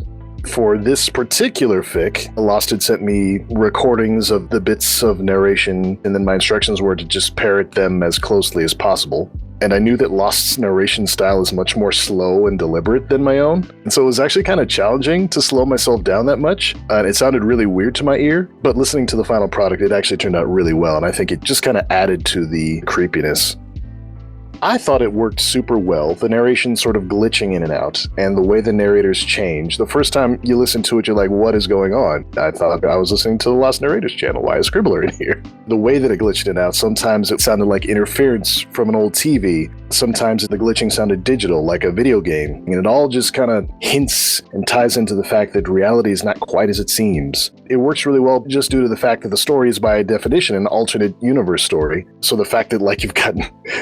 For this particular fic, Lost had sent me recordings of the bits of narration, and then my instructions were to just parrot them as closely as possible. And I knew that Lost's narration style is much more slow and deliberate than my own. And so it was actually kind of challenging to slow myself down that much. And it sounded really weird to my ear, but listening to the final product, it actually turned out really well. And I think it just kind of added to the creepiness. I thought it worked super well, the narration sort of glitching in and out, and the way the narrators change. The first time you listen to it, you're like, what is going on? I thought I was listening to the Lost Narrator's channel. Why is Scribbler in here? The way that it glitched in and out, sometimes it sounded like interference from an old TV. Sometimes the glitching sounded digital, like a video game. And it all just kind of hints and ties into the fact that reality is not quite as it seems. It works really well just due to the fact that the story is by definition an alternate universe story. So the fact that you've got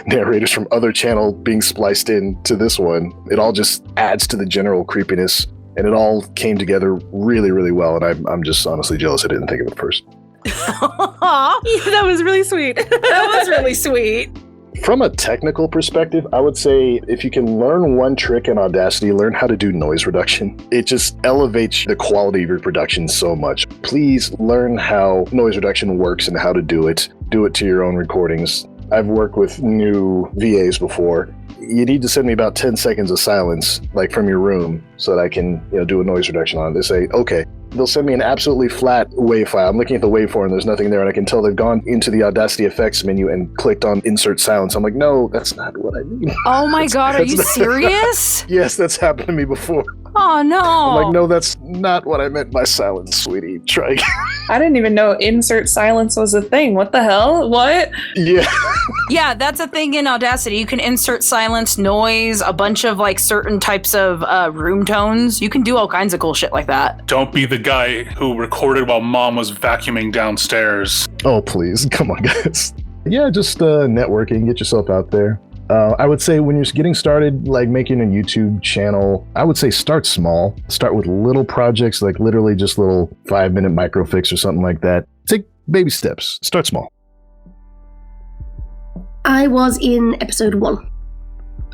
narrators from other channel being spliced in to this one, it all just adds to the general creepiness, and it all came together really, really well. And I'm just honestly jealous I didn't think of it first. That was really sweet. That was really sweet. From a technical perspective, I would say if you can learn one trick in Audacity, learn how to do noise reduction. It just elevates the quality of your production so much. Please learn how noise reduction works and how to do it. Do it to your own recordings. I've worked with new VAs before. You need to send me about 10 seconds of silence, from your room, so that I can, do a noise reduction on it. They say, okay. They'll send me an absolutely flat WAV file. I'm looking at the waveform and there's nothing there, and I can tell they've gone into the Audacity effects menu and clicked on insert silence. I'm like, no, that's not what I mean. Oh my god, are you serious? Yes, that's happened to me before. Oh no. I'm like, no, that's not what I meant by silence, sweetie. Try again. I didn't even know insert silence was a thing. What the hell? What? Yeah. Yeah, that's a thing in Audacity. You can insert silence, noise, a bunch of certain types of room tones. You can do all kinds of cool shit like that. Don't be the guy who recorded while mom was vacuuming downstairs. Oh, please. Come on, guys. Yeah, just networking. Get yourself out there. I would say when you're getting started, making a YouTube channel, I would say start small. Start with little projects, literally just little 5-minute microfics or something like that. Take baby steps. Start small. I was in episode 1.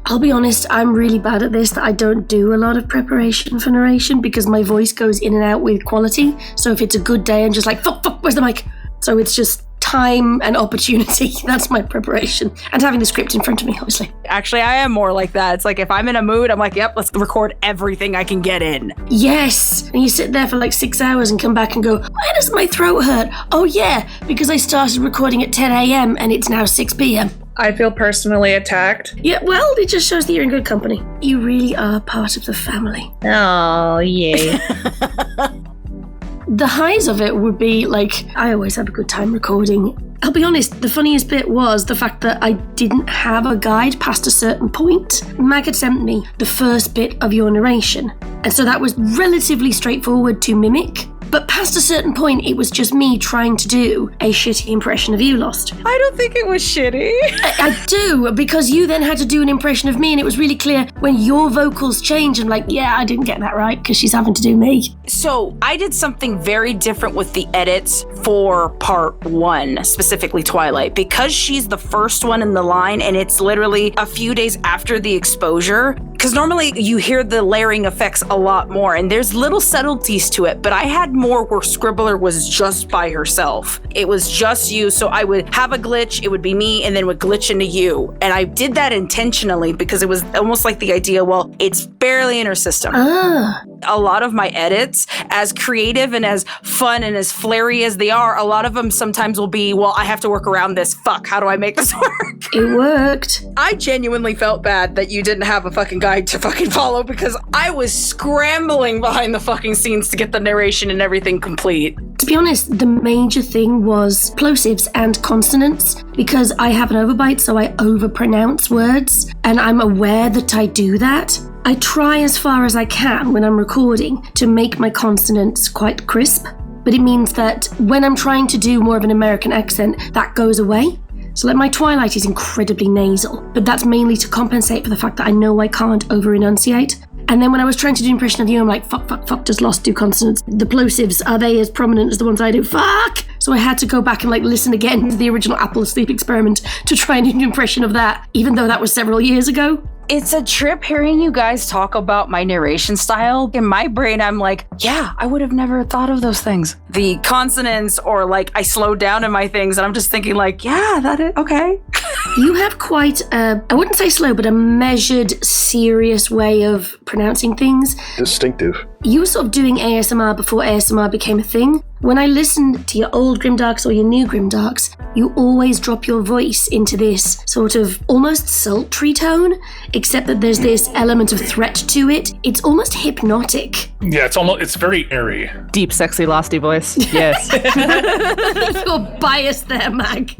I'll be honest, I'm really bad at this, that I don't do a lot of preparation for narration because my voice goes in and out with quality. So if it's a good day, I'm just like, fuck, where's the mic? So it's just time and opportunity. That's my preparation. And having the script in front of me, obviously. Actually, I am more like that. It's if I'm in a mood, I'm like, yep, let's record everything I can get in. Yes. And you sit there for 6 hours and come back and go, why does my throat hurt? Oh yeah, because I started recording at 10 a.m. and it's now 6 p.m. I feel personally attacked. Yeah, well, it just shows that you're in good company. You really are part of the family. Oh, yay. The highs of it would be, I always have a good time recording. I'll be honest, the funniest bit was the fact that I didn't have a guide past a certain point. Mag had sent me the first bit of your narration. And so that was relatively straightforward to mimic. But past a certain point, it was just me trying to do a shitty impression of you, Lost. I don't think it was shitty. I do, because you then had to do an impression of me, and it was really clear when your vocals changed. I'm like, yeah, I didn't get that right, because she's having to do me. So I did something very different with the edits for part 1, specifically Twilight, because she's the first one in the line, and it's literally a few days after the exposure. Because normally you hear the layering effects a lot more, and there's little subtleties to it, but I had more where Scribbler was just by herself. It was just you, so I would have a glitch, it would be me, and then would glitch into you. And I did that intentionally because it was almost like the idea, well, it's barely in her system. A lot of my edits, as creative and as fun and as flary as they are, a lot of them sometimes will be, well, I have to work around this. Fuck, how do I make this work? It worked. I genuinely felt bad that you didn't have a fucking guide to fucking follow, because I was scrambling behind the fucking scenes to get the narration and everything complete. To be honest, the major thing was plosives and consonants, because I have an overbite, so I overpronounce words, and I'm aware that I do that. I try as far as I can when I'm recording to make my consonants quite crisp, but it means that when I'm trying to do more of an American accent, that goes away. So like my Twilight is incredibly nasal, but that's mainly to compensate for the fact that I know I can't over-enunciate. And then when I was trying to do an impression of you, I'm like, fuck, does Lost do consonants? The plosives, are they as prominent as the ones I do? Fuck! So I had to go back and listen again to the original Apple Asleep experiment to try and do an impression of that, even though that was several years ago. It's a trip hearing you guys talk about my narration style. In my brain, I'm like, yeah, I would have never thought of those things. The consonants, or I slowed down in my things, and I'm just thinking yeah, that is, okay. You have quite I wouldn't say slow, but a measured, serious way of pronouncing things. Distinctive. You were sort of doing ASMR before ASMR became a thing. When I listened to your old Grimdarks or your new Grimdarks, you always drop your voice into this sort of almost sultry tone, except that there's this element of threat to it. It's almost hypnotic. Yeah, it's very airy. Deep, sexy, losty voice. Yes. You're biased there, Mag.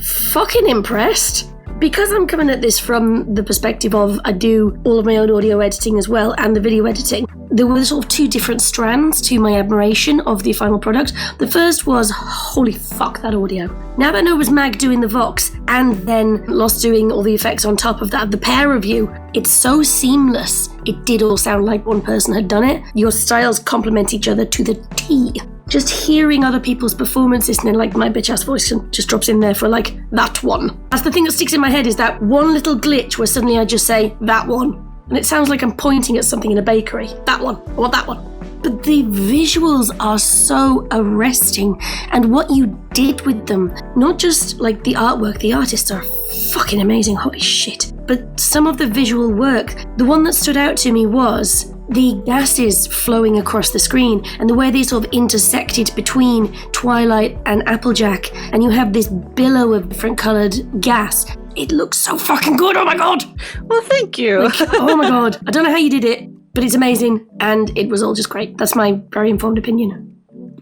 Fucking impressed. Because I'm coming at this from the perspective of I do all of my own audio editing as well and the video editing, there were sort of two different strands to my admiration of the final product. The first was, holy fuck, that audio. Now that I know it was Mag doing the Vox and then Lost doing all the effects on top of that, the pair of you, it's so seamless. It did all sound like one person had done it. Your styles complement each other to the T. Just hearing other people's performances and then my bitch ass voice just drops in there for that one. That's the thing that sticks in my head, is that one little glitch where suddenly I just say that one. And it sounds like I'm pointing at something in a bakery. That one. I want that one. But the visuals are so arresting, and what you did with them, not just the artwork, the artists are fucking amazing, holy shit. But some of the visual work, the one that stood out to me was the gases flowing across the screen and the way they sort of intersected between Twilight and Applejack, and you have this billow of different coloured gas. It looks so fucking good, oh my god! Well, thank you. Oh my god, I don't know how you did it, but it's amazing, and it was all just great. That's my very informed opinion.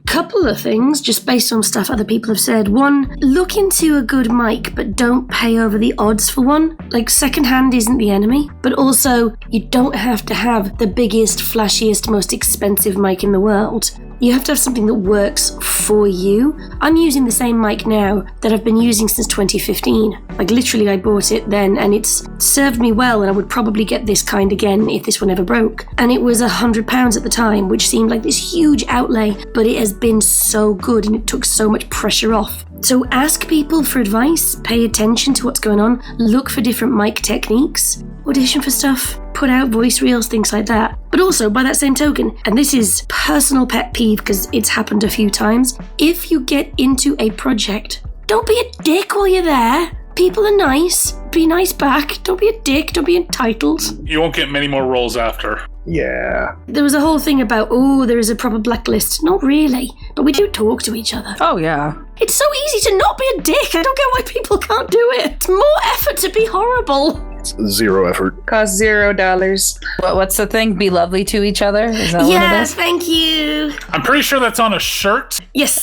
Couple of things, just based on stuff other people have said. One, look into a good mic, but don't pay over the odds for one. Secondhand isn't the enemy, but also you don't have to have the biggest, flashiest, most expensive mic in the world. You have to have something that works for you. I'm using the same mic now that I've been using since 2015. Literally, I bought it then, and it's served me well, and I would probably get this kind again if this one ever broke. And it was £100 at the time, which seemed like this huge outlay, but it has been so good, and it took so much pressure off. So ask people for advice, pay attention to what's going on, look for different mic techniques, audition for stuff, put out voice reels, things like that. But also, by that same token, and this is personal pet peeve because it's happened a few times, if you get into a project, don't be a dick while you're there. People are nice. Be nice back. Don't be a dick. Don't be entitled. You won't get many more roles after. Yeah. There was a whole thing about, there is a proper blacklist. Not really, but we do talk to each other. Oh, yeah. It's so easy to not be a dick. I don't get why people can't do it. It's more effort to be horrible. It's zero effort. Cost $0. What's the thing? Be lovely to each other? Is that what it Yes, is? thank you. I'm pretty sure that's on a shirt. Yes.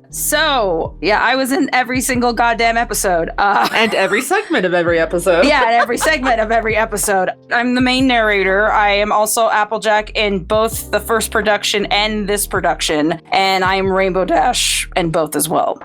So, yeah, I was in every single goddamn episode. And every segment of every episode. Yeah, in every segment of every episode. I'm the main narrator. I am also Applejack in both the first production and this production. And I am Rainbow Dash in both as well.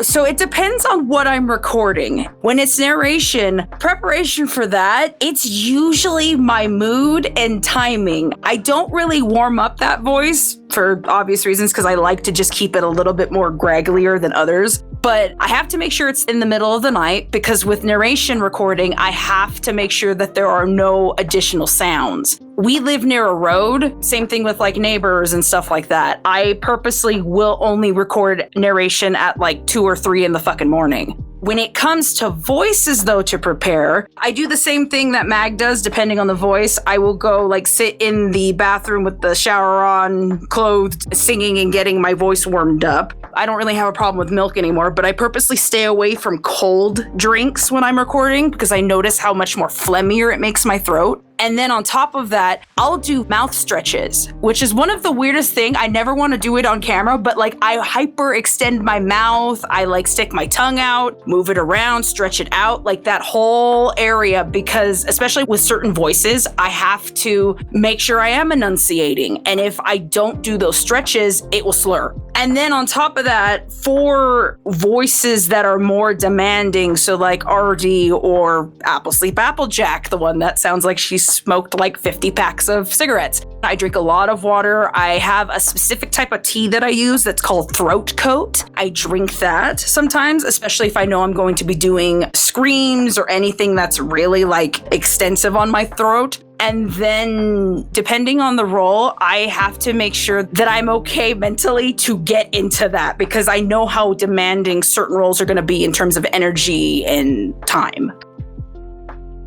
So it depends on what I'm recording. When it's narration, preparation for that, it's usually my mood and timing. I don't really warm up that voice for obvious reasons because I like to just keep it a little bit more gragglier than others. But I have to make sure it's in the middle of the night because with narration recording, I have to make sure that there are no additional sounds. We live near a road, same thing with like neighbors and stuff like that. I purposely will only record narration at like 2 or 3 in the fucking morning. When it comes to voices though to prepare, I do the same thing that Mag does depending on the voice. I will go like sit in the bathroom with the shower on, clothed, singing and getting my voice warmed up. I don't really have a problem with milk anymore, but I purposely stay away from cold drinks when I'm recording because I notice how much more phlegmier it makes my throat. And then on top of that, I'll do mouth stretches, which is one of the weirdest thing. I never want to do it on camera, but like I hyper extend my mouth. I like stick my tongue out, move it around, stretch it out, like that whole area, because especially with certain voices, I have to make sure I am enunciating. And if I don't do those stretches, it will slur. And then on top of that, for voices that are more demanding, so like RD or Applejack, the one that sounds like she's smoked like 50 packs of cigarettes. I drink a lot of water. I have a specific type of tea that I use that's called throat coat. I drink that sometimes, especially if I know I'm going to be doing screams or anything that's really like extensive on my throat. And then depending on the role, I have to make sure that I'm okay mentally to get into that because I know how demanding certain roles are going to be in terms of energy and time.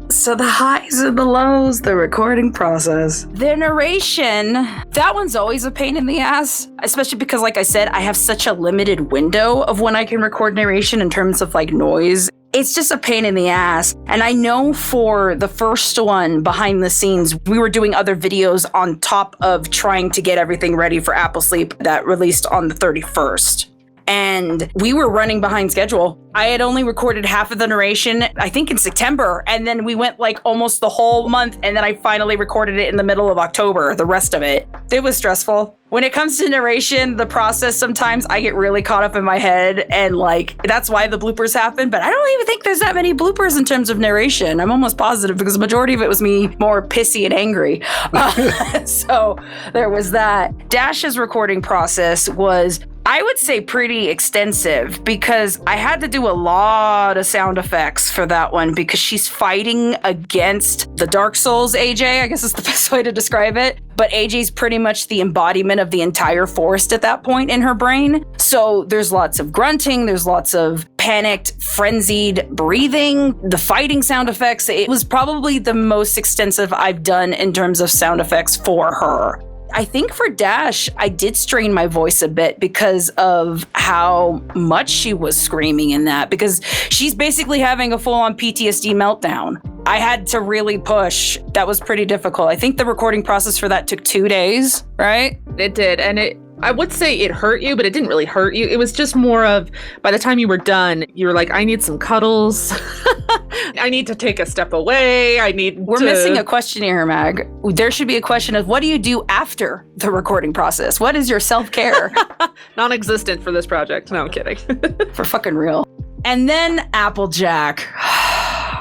So the highs and the lows, the recording process. The narration, that one's always a pain in the ass, especially because, like I said, I have such a limited window of when I can record narration in terms of like noise. It's just a pain in the ass. And I know for the first one behind the scenes, we were doing other videos on top of trying to get everything ready for Apple Sleep that released on the 31st. And we were running behind schedule. I had only recorded half of the narration, I think in September, and then we went like almost the whole month, and then I finally recorded it in the middle of October, the rest of it. It was stressful. When it comes to narration, the process, sometimes I get really caught up in my head, and like, that's why the bloopers happen, but I don't even think there's that many bloopers in terms of narration. I'm almost positive because the majority of it was me more pissy and angry. So there was that. Dash's recording process was, I would say, pretty extensive because I had to do a lot of sound effects for that one because she's fighting against the Dark Souls AJ, I guess is the best way to describe it. But AJ's pretty much the embodiment of the entire forest at that point in her brain. So there's lots of grunting, there's lots of panicked, frenzied breathing, the fighting sound effects. It was probably the most extensive I've done in terms of sound effects for her. I think for Dash, I did strain my voice a bit because of how much she was screaming in that, because she's basically having a full-on PTSD meltdown. I had to really push. That was pretty difficult. I think the recording process for that took 2 days, right? It did. And I would say it hurt you, but it didn't really hurt you. It was just more of, by the time you were done, you were like, I need some cuddles. I need to take a step away. We're missing a question here, Mag. There should be a question of what do you do after the recording process? What is your self-care? Non-existent for this project. No, I'm kidding. For fucking real. And then Applejack.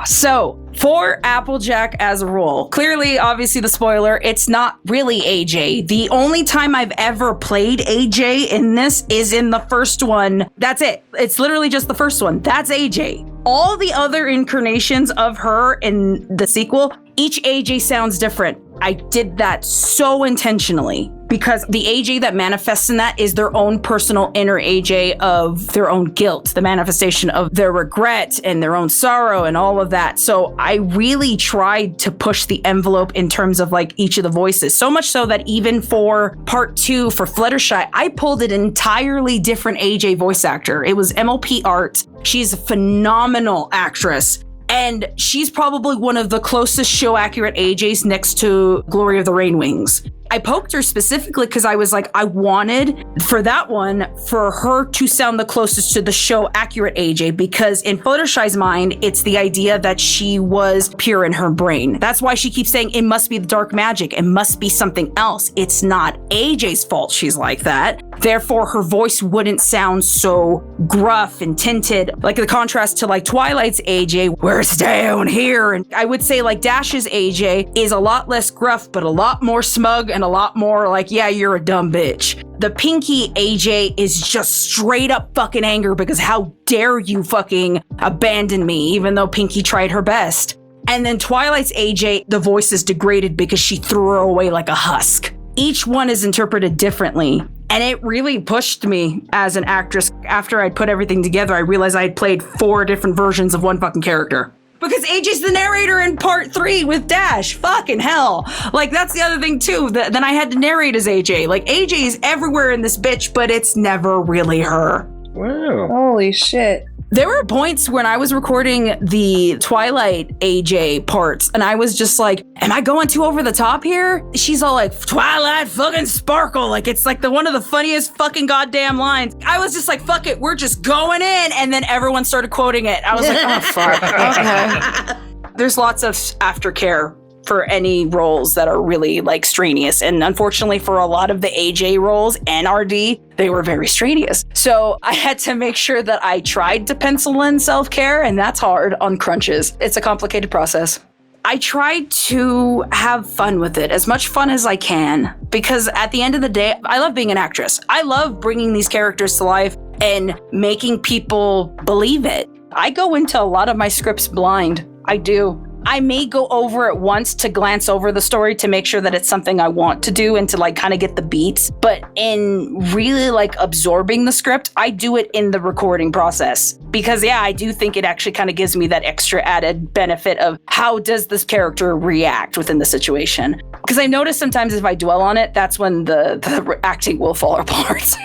So, for Applejack as a role, clearly, obviously the spoiler, it's not really AJ. The only time I've ever played AJ in this is in the first one. That's it. It's literally just the first one. That's AJ. All the other incarnations of her in the sequel, each AJ sounds different. I did that so intentionally because the AJ that manifests in that is their own personal inner AJ of their own guilt, the manifestation of their regret and their own sorrow and all of that. So I really tried to push the envelope in terms of like each of the voices. So much so that even for part 2 for Fluttershy, I pulled an entirely different AJ voice actor. It was MLP Art. She's a phenomenal actress. And she's probably one of the closest show accurate AJs next to Glory of the Rainwings. I poked her specifically because I was like, I wanted for that one, for her to sound the closest to the show accurate AJ, because in Fluttershy's mind, it's the idea that she was pure in her brain. That's why she keeps saying it must be the dark magic. It must be something else. It's not AJ's fault she's like that. Therefore, her voice wouldn't sound so gruff and tinted, like the contrast to like Twilight's AJ, where's down here? And I would say like Dash's AJ is a lot less gruff, but a lot more smug and a lot more like, yeah, you're a dumb bitch. The Pinky AJ is just straight up fucking anger because how dare you fucking abandon me, even though Pinky tried her best. And then Twilight's AJ, the voice is degraded because she threw her away like a husk. Each one is interpreted differently. And it really pushed me as an actress. After I'd put everything together, I realized I had played 4 different versions of one fucking character. Because AJ's the narrator in part 3 with Dash. Fucking hell. Like, that's the other thing, too. Then I had to narrate as AJ. Like, AJ is everywhere in this bitch, but it's never really her. Wow. Holy shit. There were points when I was recording the Twilight AJ parts, and I was just like, am I going too over the top here? She's all like, Twilight fucking sparkle. Like, it's like one of the funniest fucking goddamn lines. I was just like, fuck it, we're just going in. And then everyone started quoting it. I was like, oh, fuck. Okay. There's lots of aftercare for any roles that are really like strenuous. And unfortunately for a lot of the AJ roles and RD, they were very strenuous. So I had to make sure that I tried to pencil in self-care, and that's hard on crunches. It's a complicated process. I tried to have fun with it, as much fun as I can, because at the end of the day, I love being an actress. I love bringing these characters to life and making people believe it. I go into a lot of my scripts blind. I do. I may go over it once to glance over the story to make sure that it's something I want to do and to like kind of get the beats. But in really like absorbing the script, I do it in the recording process. Because yeah, I do think it actually kind of gives me that extra added benefit of how does this character react within the situation. Because I notice sometimes if I dwell on it, that's when the acting will fall apart.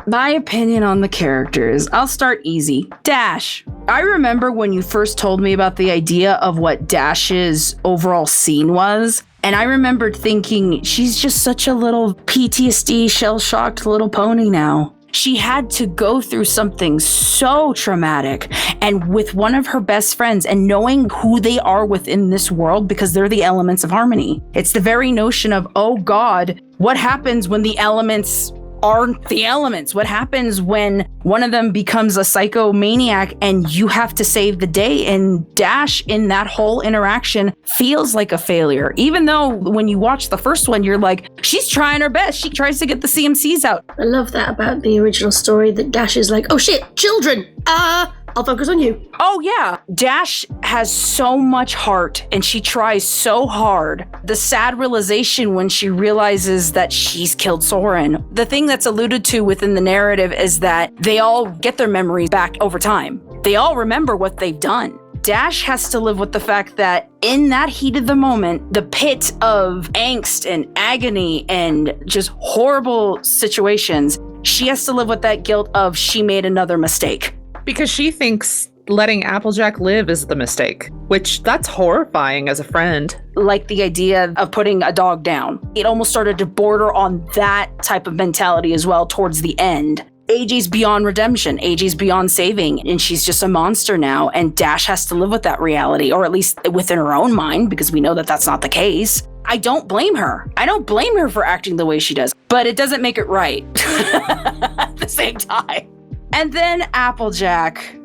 My opinion on the characters. I'll start easy. Dash. I remember when you first told me about the idea of what Dash's overall scene was. And I remembered thinking, she's just such a little PTSD, shell-shocked little pony now. She had to go through something so traumatic, and with one of her best friends, and knowing who they are within this world because they're the elements of harmony. It's the very notion of, oh God, what happens when the elements aren't the elements? What happens when one of them becomes a psychomaniac and you have to save the day? And Dash in that whole interaction feels like a failure. Even though when you watch the first one, you're like, she's trying her best. She tries to get the CMCs out. I love that about the original story, that Dash is like, oh shit, children! I'll focus on you. Oh yeah. Dash has so much heart and she tries so hard. The sad realization when she realizes that she's killed Soren. The thing that's alluded to within the narrative is that they all get their memories back over time. They all remember what they've done. Dash has to live with the fact that in that heat of the moment, the pit of angst and agony and just horrible situations, she has to live with that guilt of she made another mistake. Because she thinks letting Applejack live is the mistake, which that's horrifying as a friend. Like the idea of putting a dog down. It almost started to border on that type of mentality as well towards the end. AJ's beyond redemption. AJ's beyond saving, and she's just a monster now. And Dash has to live with that reality, or at least within her own mind, because we know that that's not the case. I don't blame her. I don't blame her for acting the way she does, but it doesn't make it right at the same time. And then Applejack.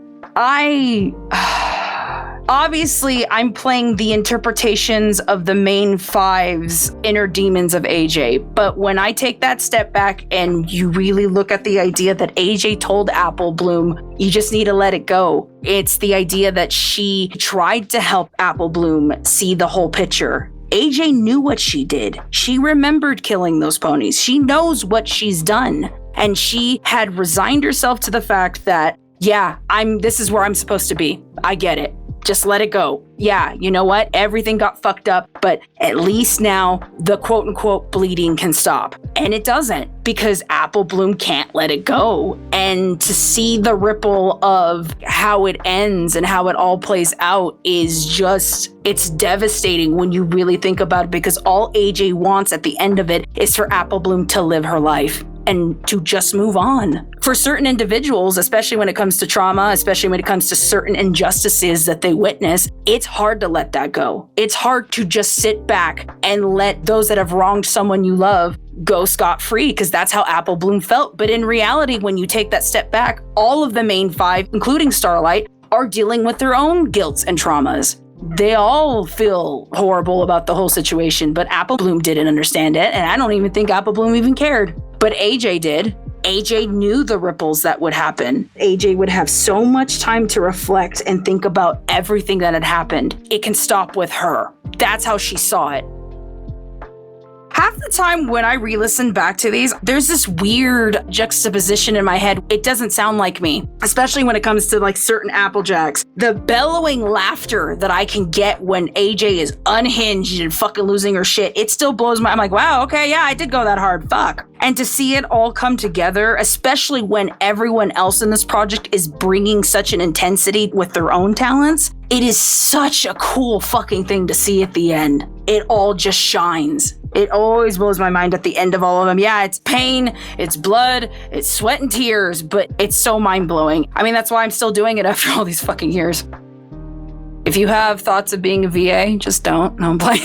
Obviously, I'm playing the interpretations of the main 5's inner demons of AJ. But when I take that step back and you really look at the idea that AJ told Apple Bloom, you just need to let it go. It's the idea that she tried to help Apple Bloom see the whole picture. AJ knew what she did. She remembered killing those ponies. She knows what she's done. And she had resigned herself to the fact that, yeah, this is where I'm supposed to be. I get it. Just let it go. Yeah, you know what? Everything got fucked up, but at least now the quote unquote bleeding can stop. And it doesn't, because Apple Bloom can't let it go. And to see the ripple of how it ends and how it all plays out is just, it's devastating when you really think about it, because all AJ wants at the end of it is for Apple Bloom to live her life and to just move on. For certain individuals, especially when it comes to trauma, especially when it comes to certain injustices that they witness, it's hard to let that go. It's hard to just sit back and let those that have wronged someone you love go scot-free, because that's how Apple Bloom felt. But in reality, when you take that step back, all of the main 5, including Starlight, are dealing with their own guilts and traumas. They all feel horrible about the whole situation, but Apple Bloom didn't understand it, and I don't even think Apple Bloom even cared. But AJ did. AJ knew the ripples that would happen. AJ would have so much time to reflect and think about everything that had happened. It can stop with her. That's how she saw it. Half the time when I re-listen back to these, there's this weird juxtaposition in my head. It doesn't sound like me, especially when it comes to like certain Applejacks. The bellowing laughter that I can get when AJ is unhinged and fucking losing her shit, it still blows my, I'm like, wow, okay, yeah, I did go that hard, fuck. And to see it all come together, especially when everyone else in this project is bringing such an intensity with their own talents, it is such a cool fucking thing to see at the end. It all just shines. It always blows my mind at the end of all of them. Yeah, it's pain, it's blood, it's sweat and tears, but it's so mind-blowing. I mean, that's why I'm still doing it after all these fucking years. If you have thoughts of being a VA, just don't. No, I'm playing.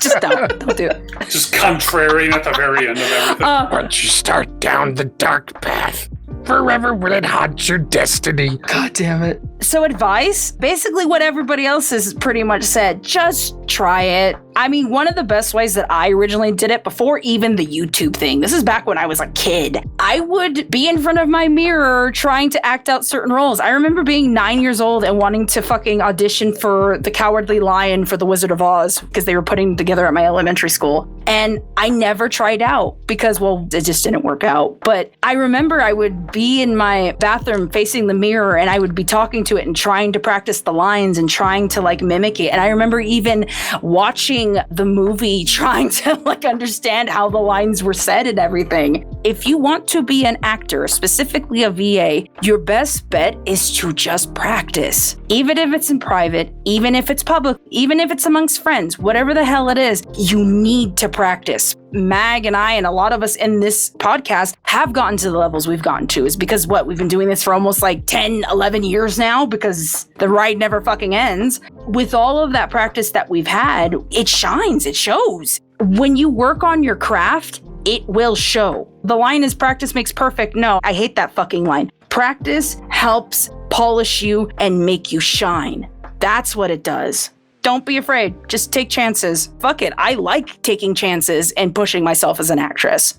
Just don't. Don't do it. Just contrarian at the very end of everything. Once you start down the dark path, forever will it haunt your destiny. God damn it. So advice? Basically what everybody else has pretty much said. Just try it. I mean, one of the best ways that I originally did it before even the YouTube thing, this is back when I was a kid, I would be in front of my mirror trying to act out certain roles. I remember being 9 years old and wanting to fucking audition for the Cowardly Lion for The Wizard of Oz because they were putting together at my elementary school. And I never tried out because, well, it just didn't work out. But I remember I would be in my bathroom facing the mirror and I would be talking to it and trying to practice the lines and trying to like mimic it. And I remember even watching the movie, trying to like understand how the lines were said and everything. If you want to be an actor, specifically a VA, your best bet is to just practice. Even if it's in private, even if it's public, even if it's amongst friends, whatever the hell it is, you need to practice. Mag and I and a lot of us in this podcast have gotten to the levels we've gotten to is because what, we've been doing this for almost like 10, 11 years now because the ride never fucking ends. With all of that practice that we've had, it shines, it shows. When you work on your craft, it will show. The line is practice makes perfect. No, I hate that fucking line. Practice helps polish you and make you shine. That's what it does. Don't be afraid. Just take chances. Fuck it. I like taking chances and pushing myself as an actress.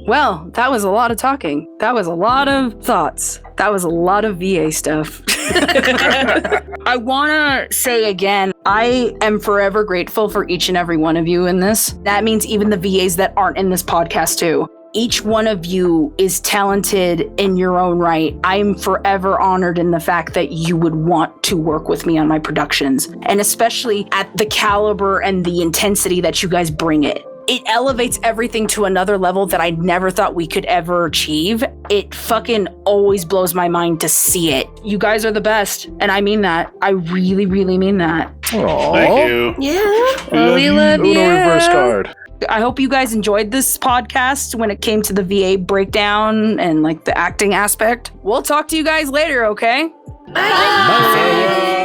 Well, that was a lot of talking. That was a lot of thoughts. That was a lot of VA stuff. I want to say again, I am forever grateful for each and every one of you in this. That means even the VAs that aren't in this podcast too. Each one of you is talented in your own right. I'm forever honored in the fact that you would want to work with me on my productions, and especially at the caliber and the intensity that you guys bring it. It elevates everything to another level that I never thought we could ever achieve. It fucking always blows my mind to see it. You guys are the best, and I mean that. I really, really mean that. Aww. Thank you. Yeah. We love you. Uno reverse card. I hope you guys enjoyed this podcast when it came to the VA breakdown and like the acting aspect. We'll talk to you guys later, okay? Bye.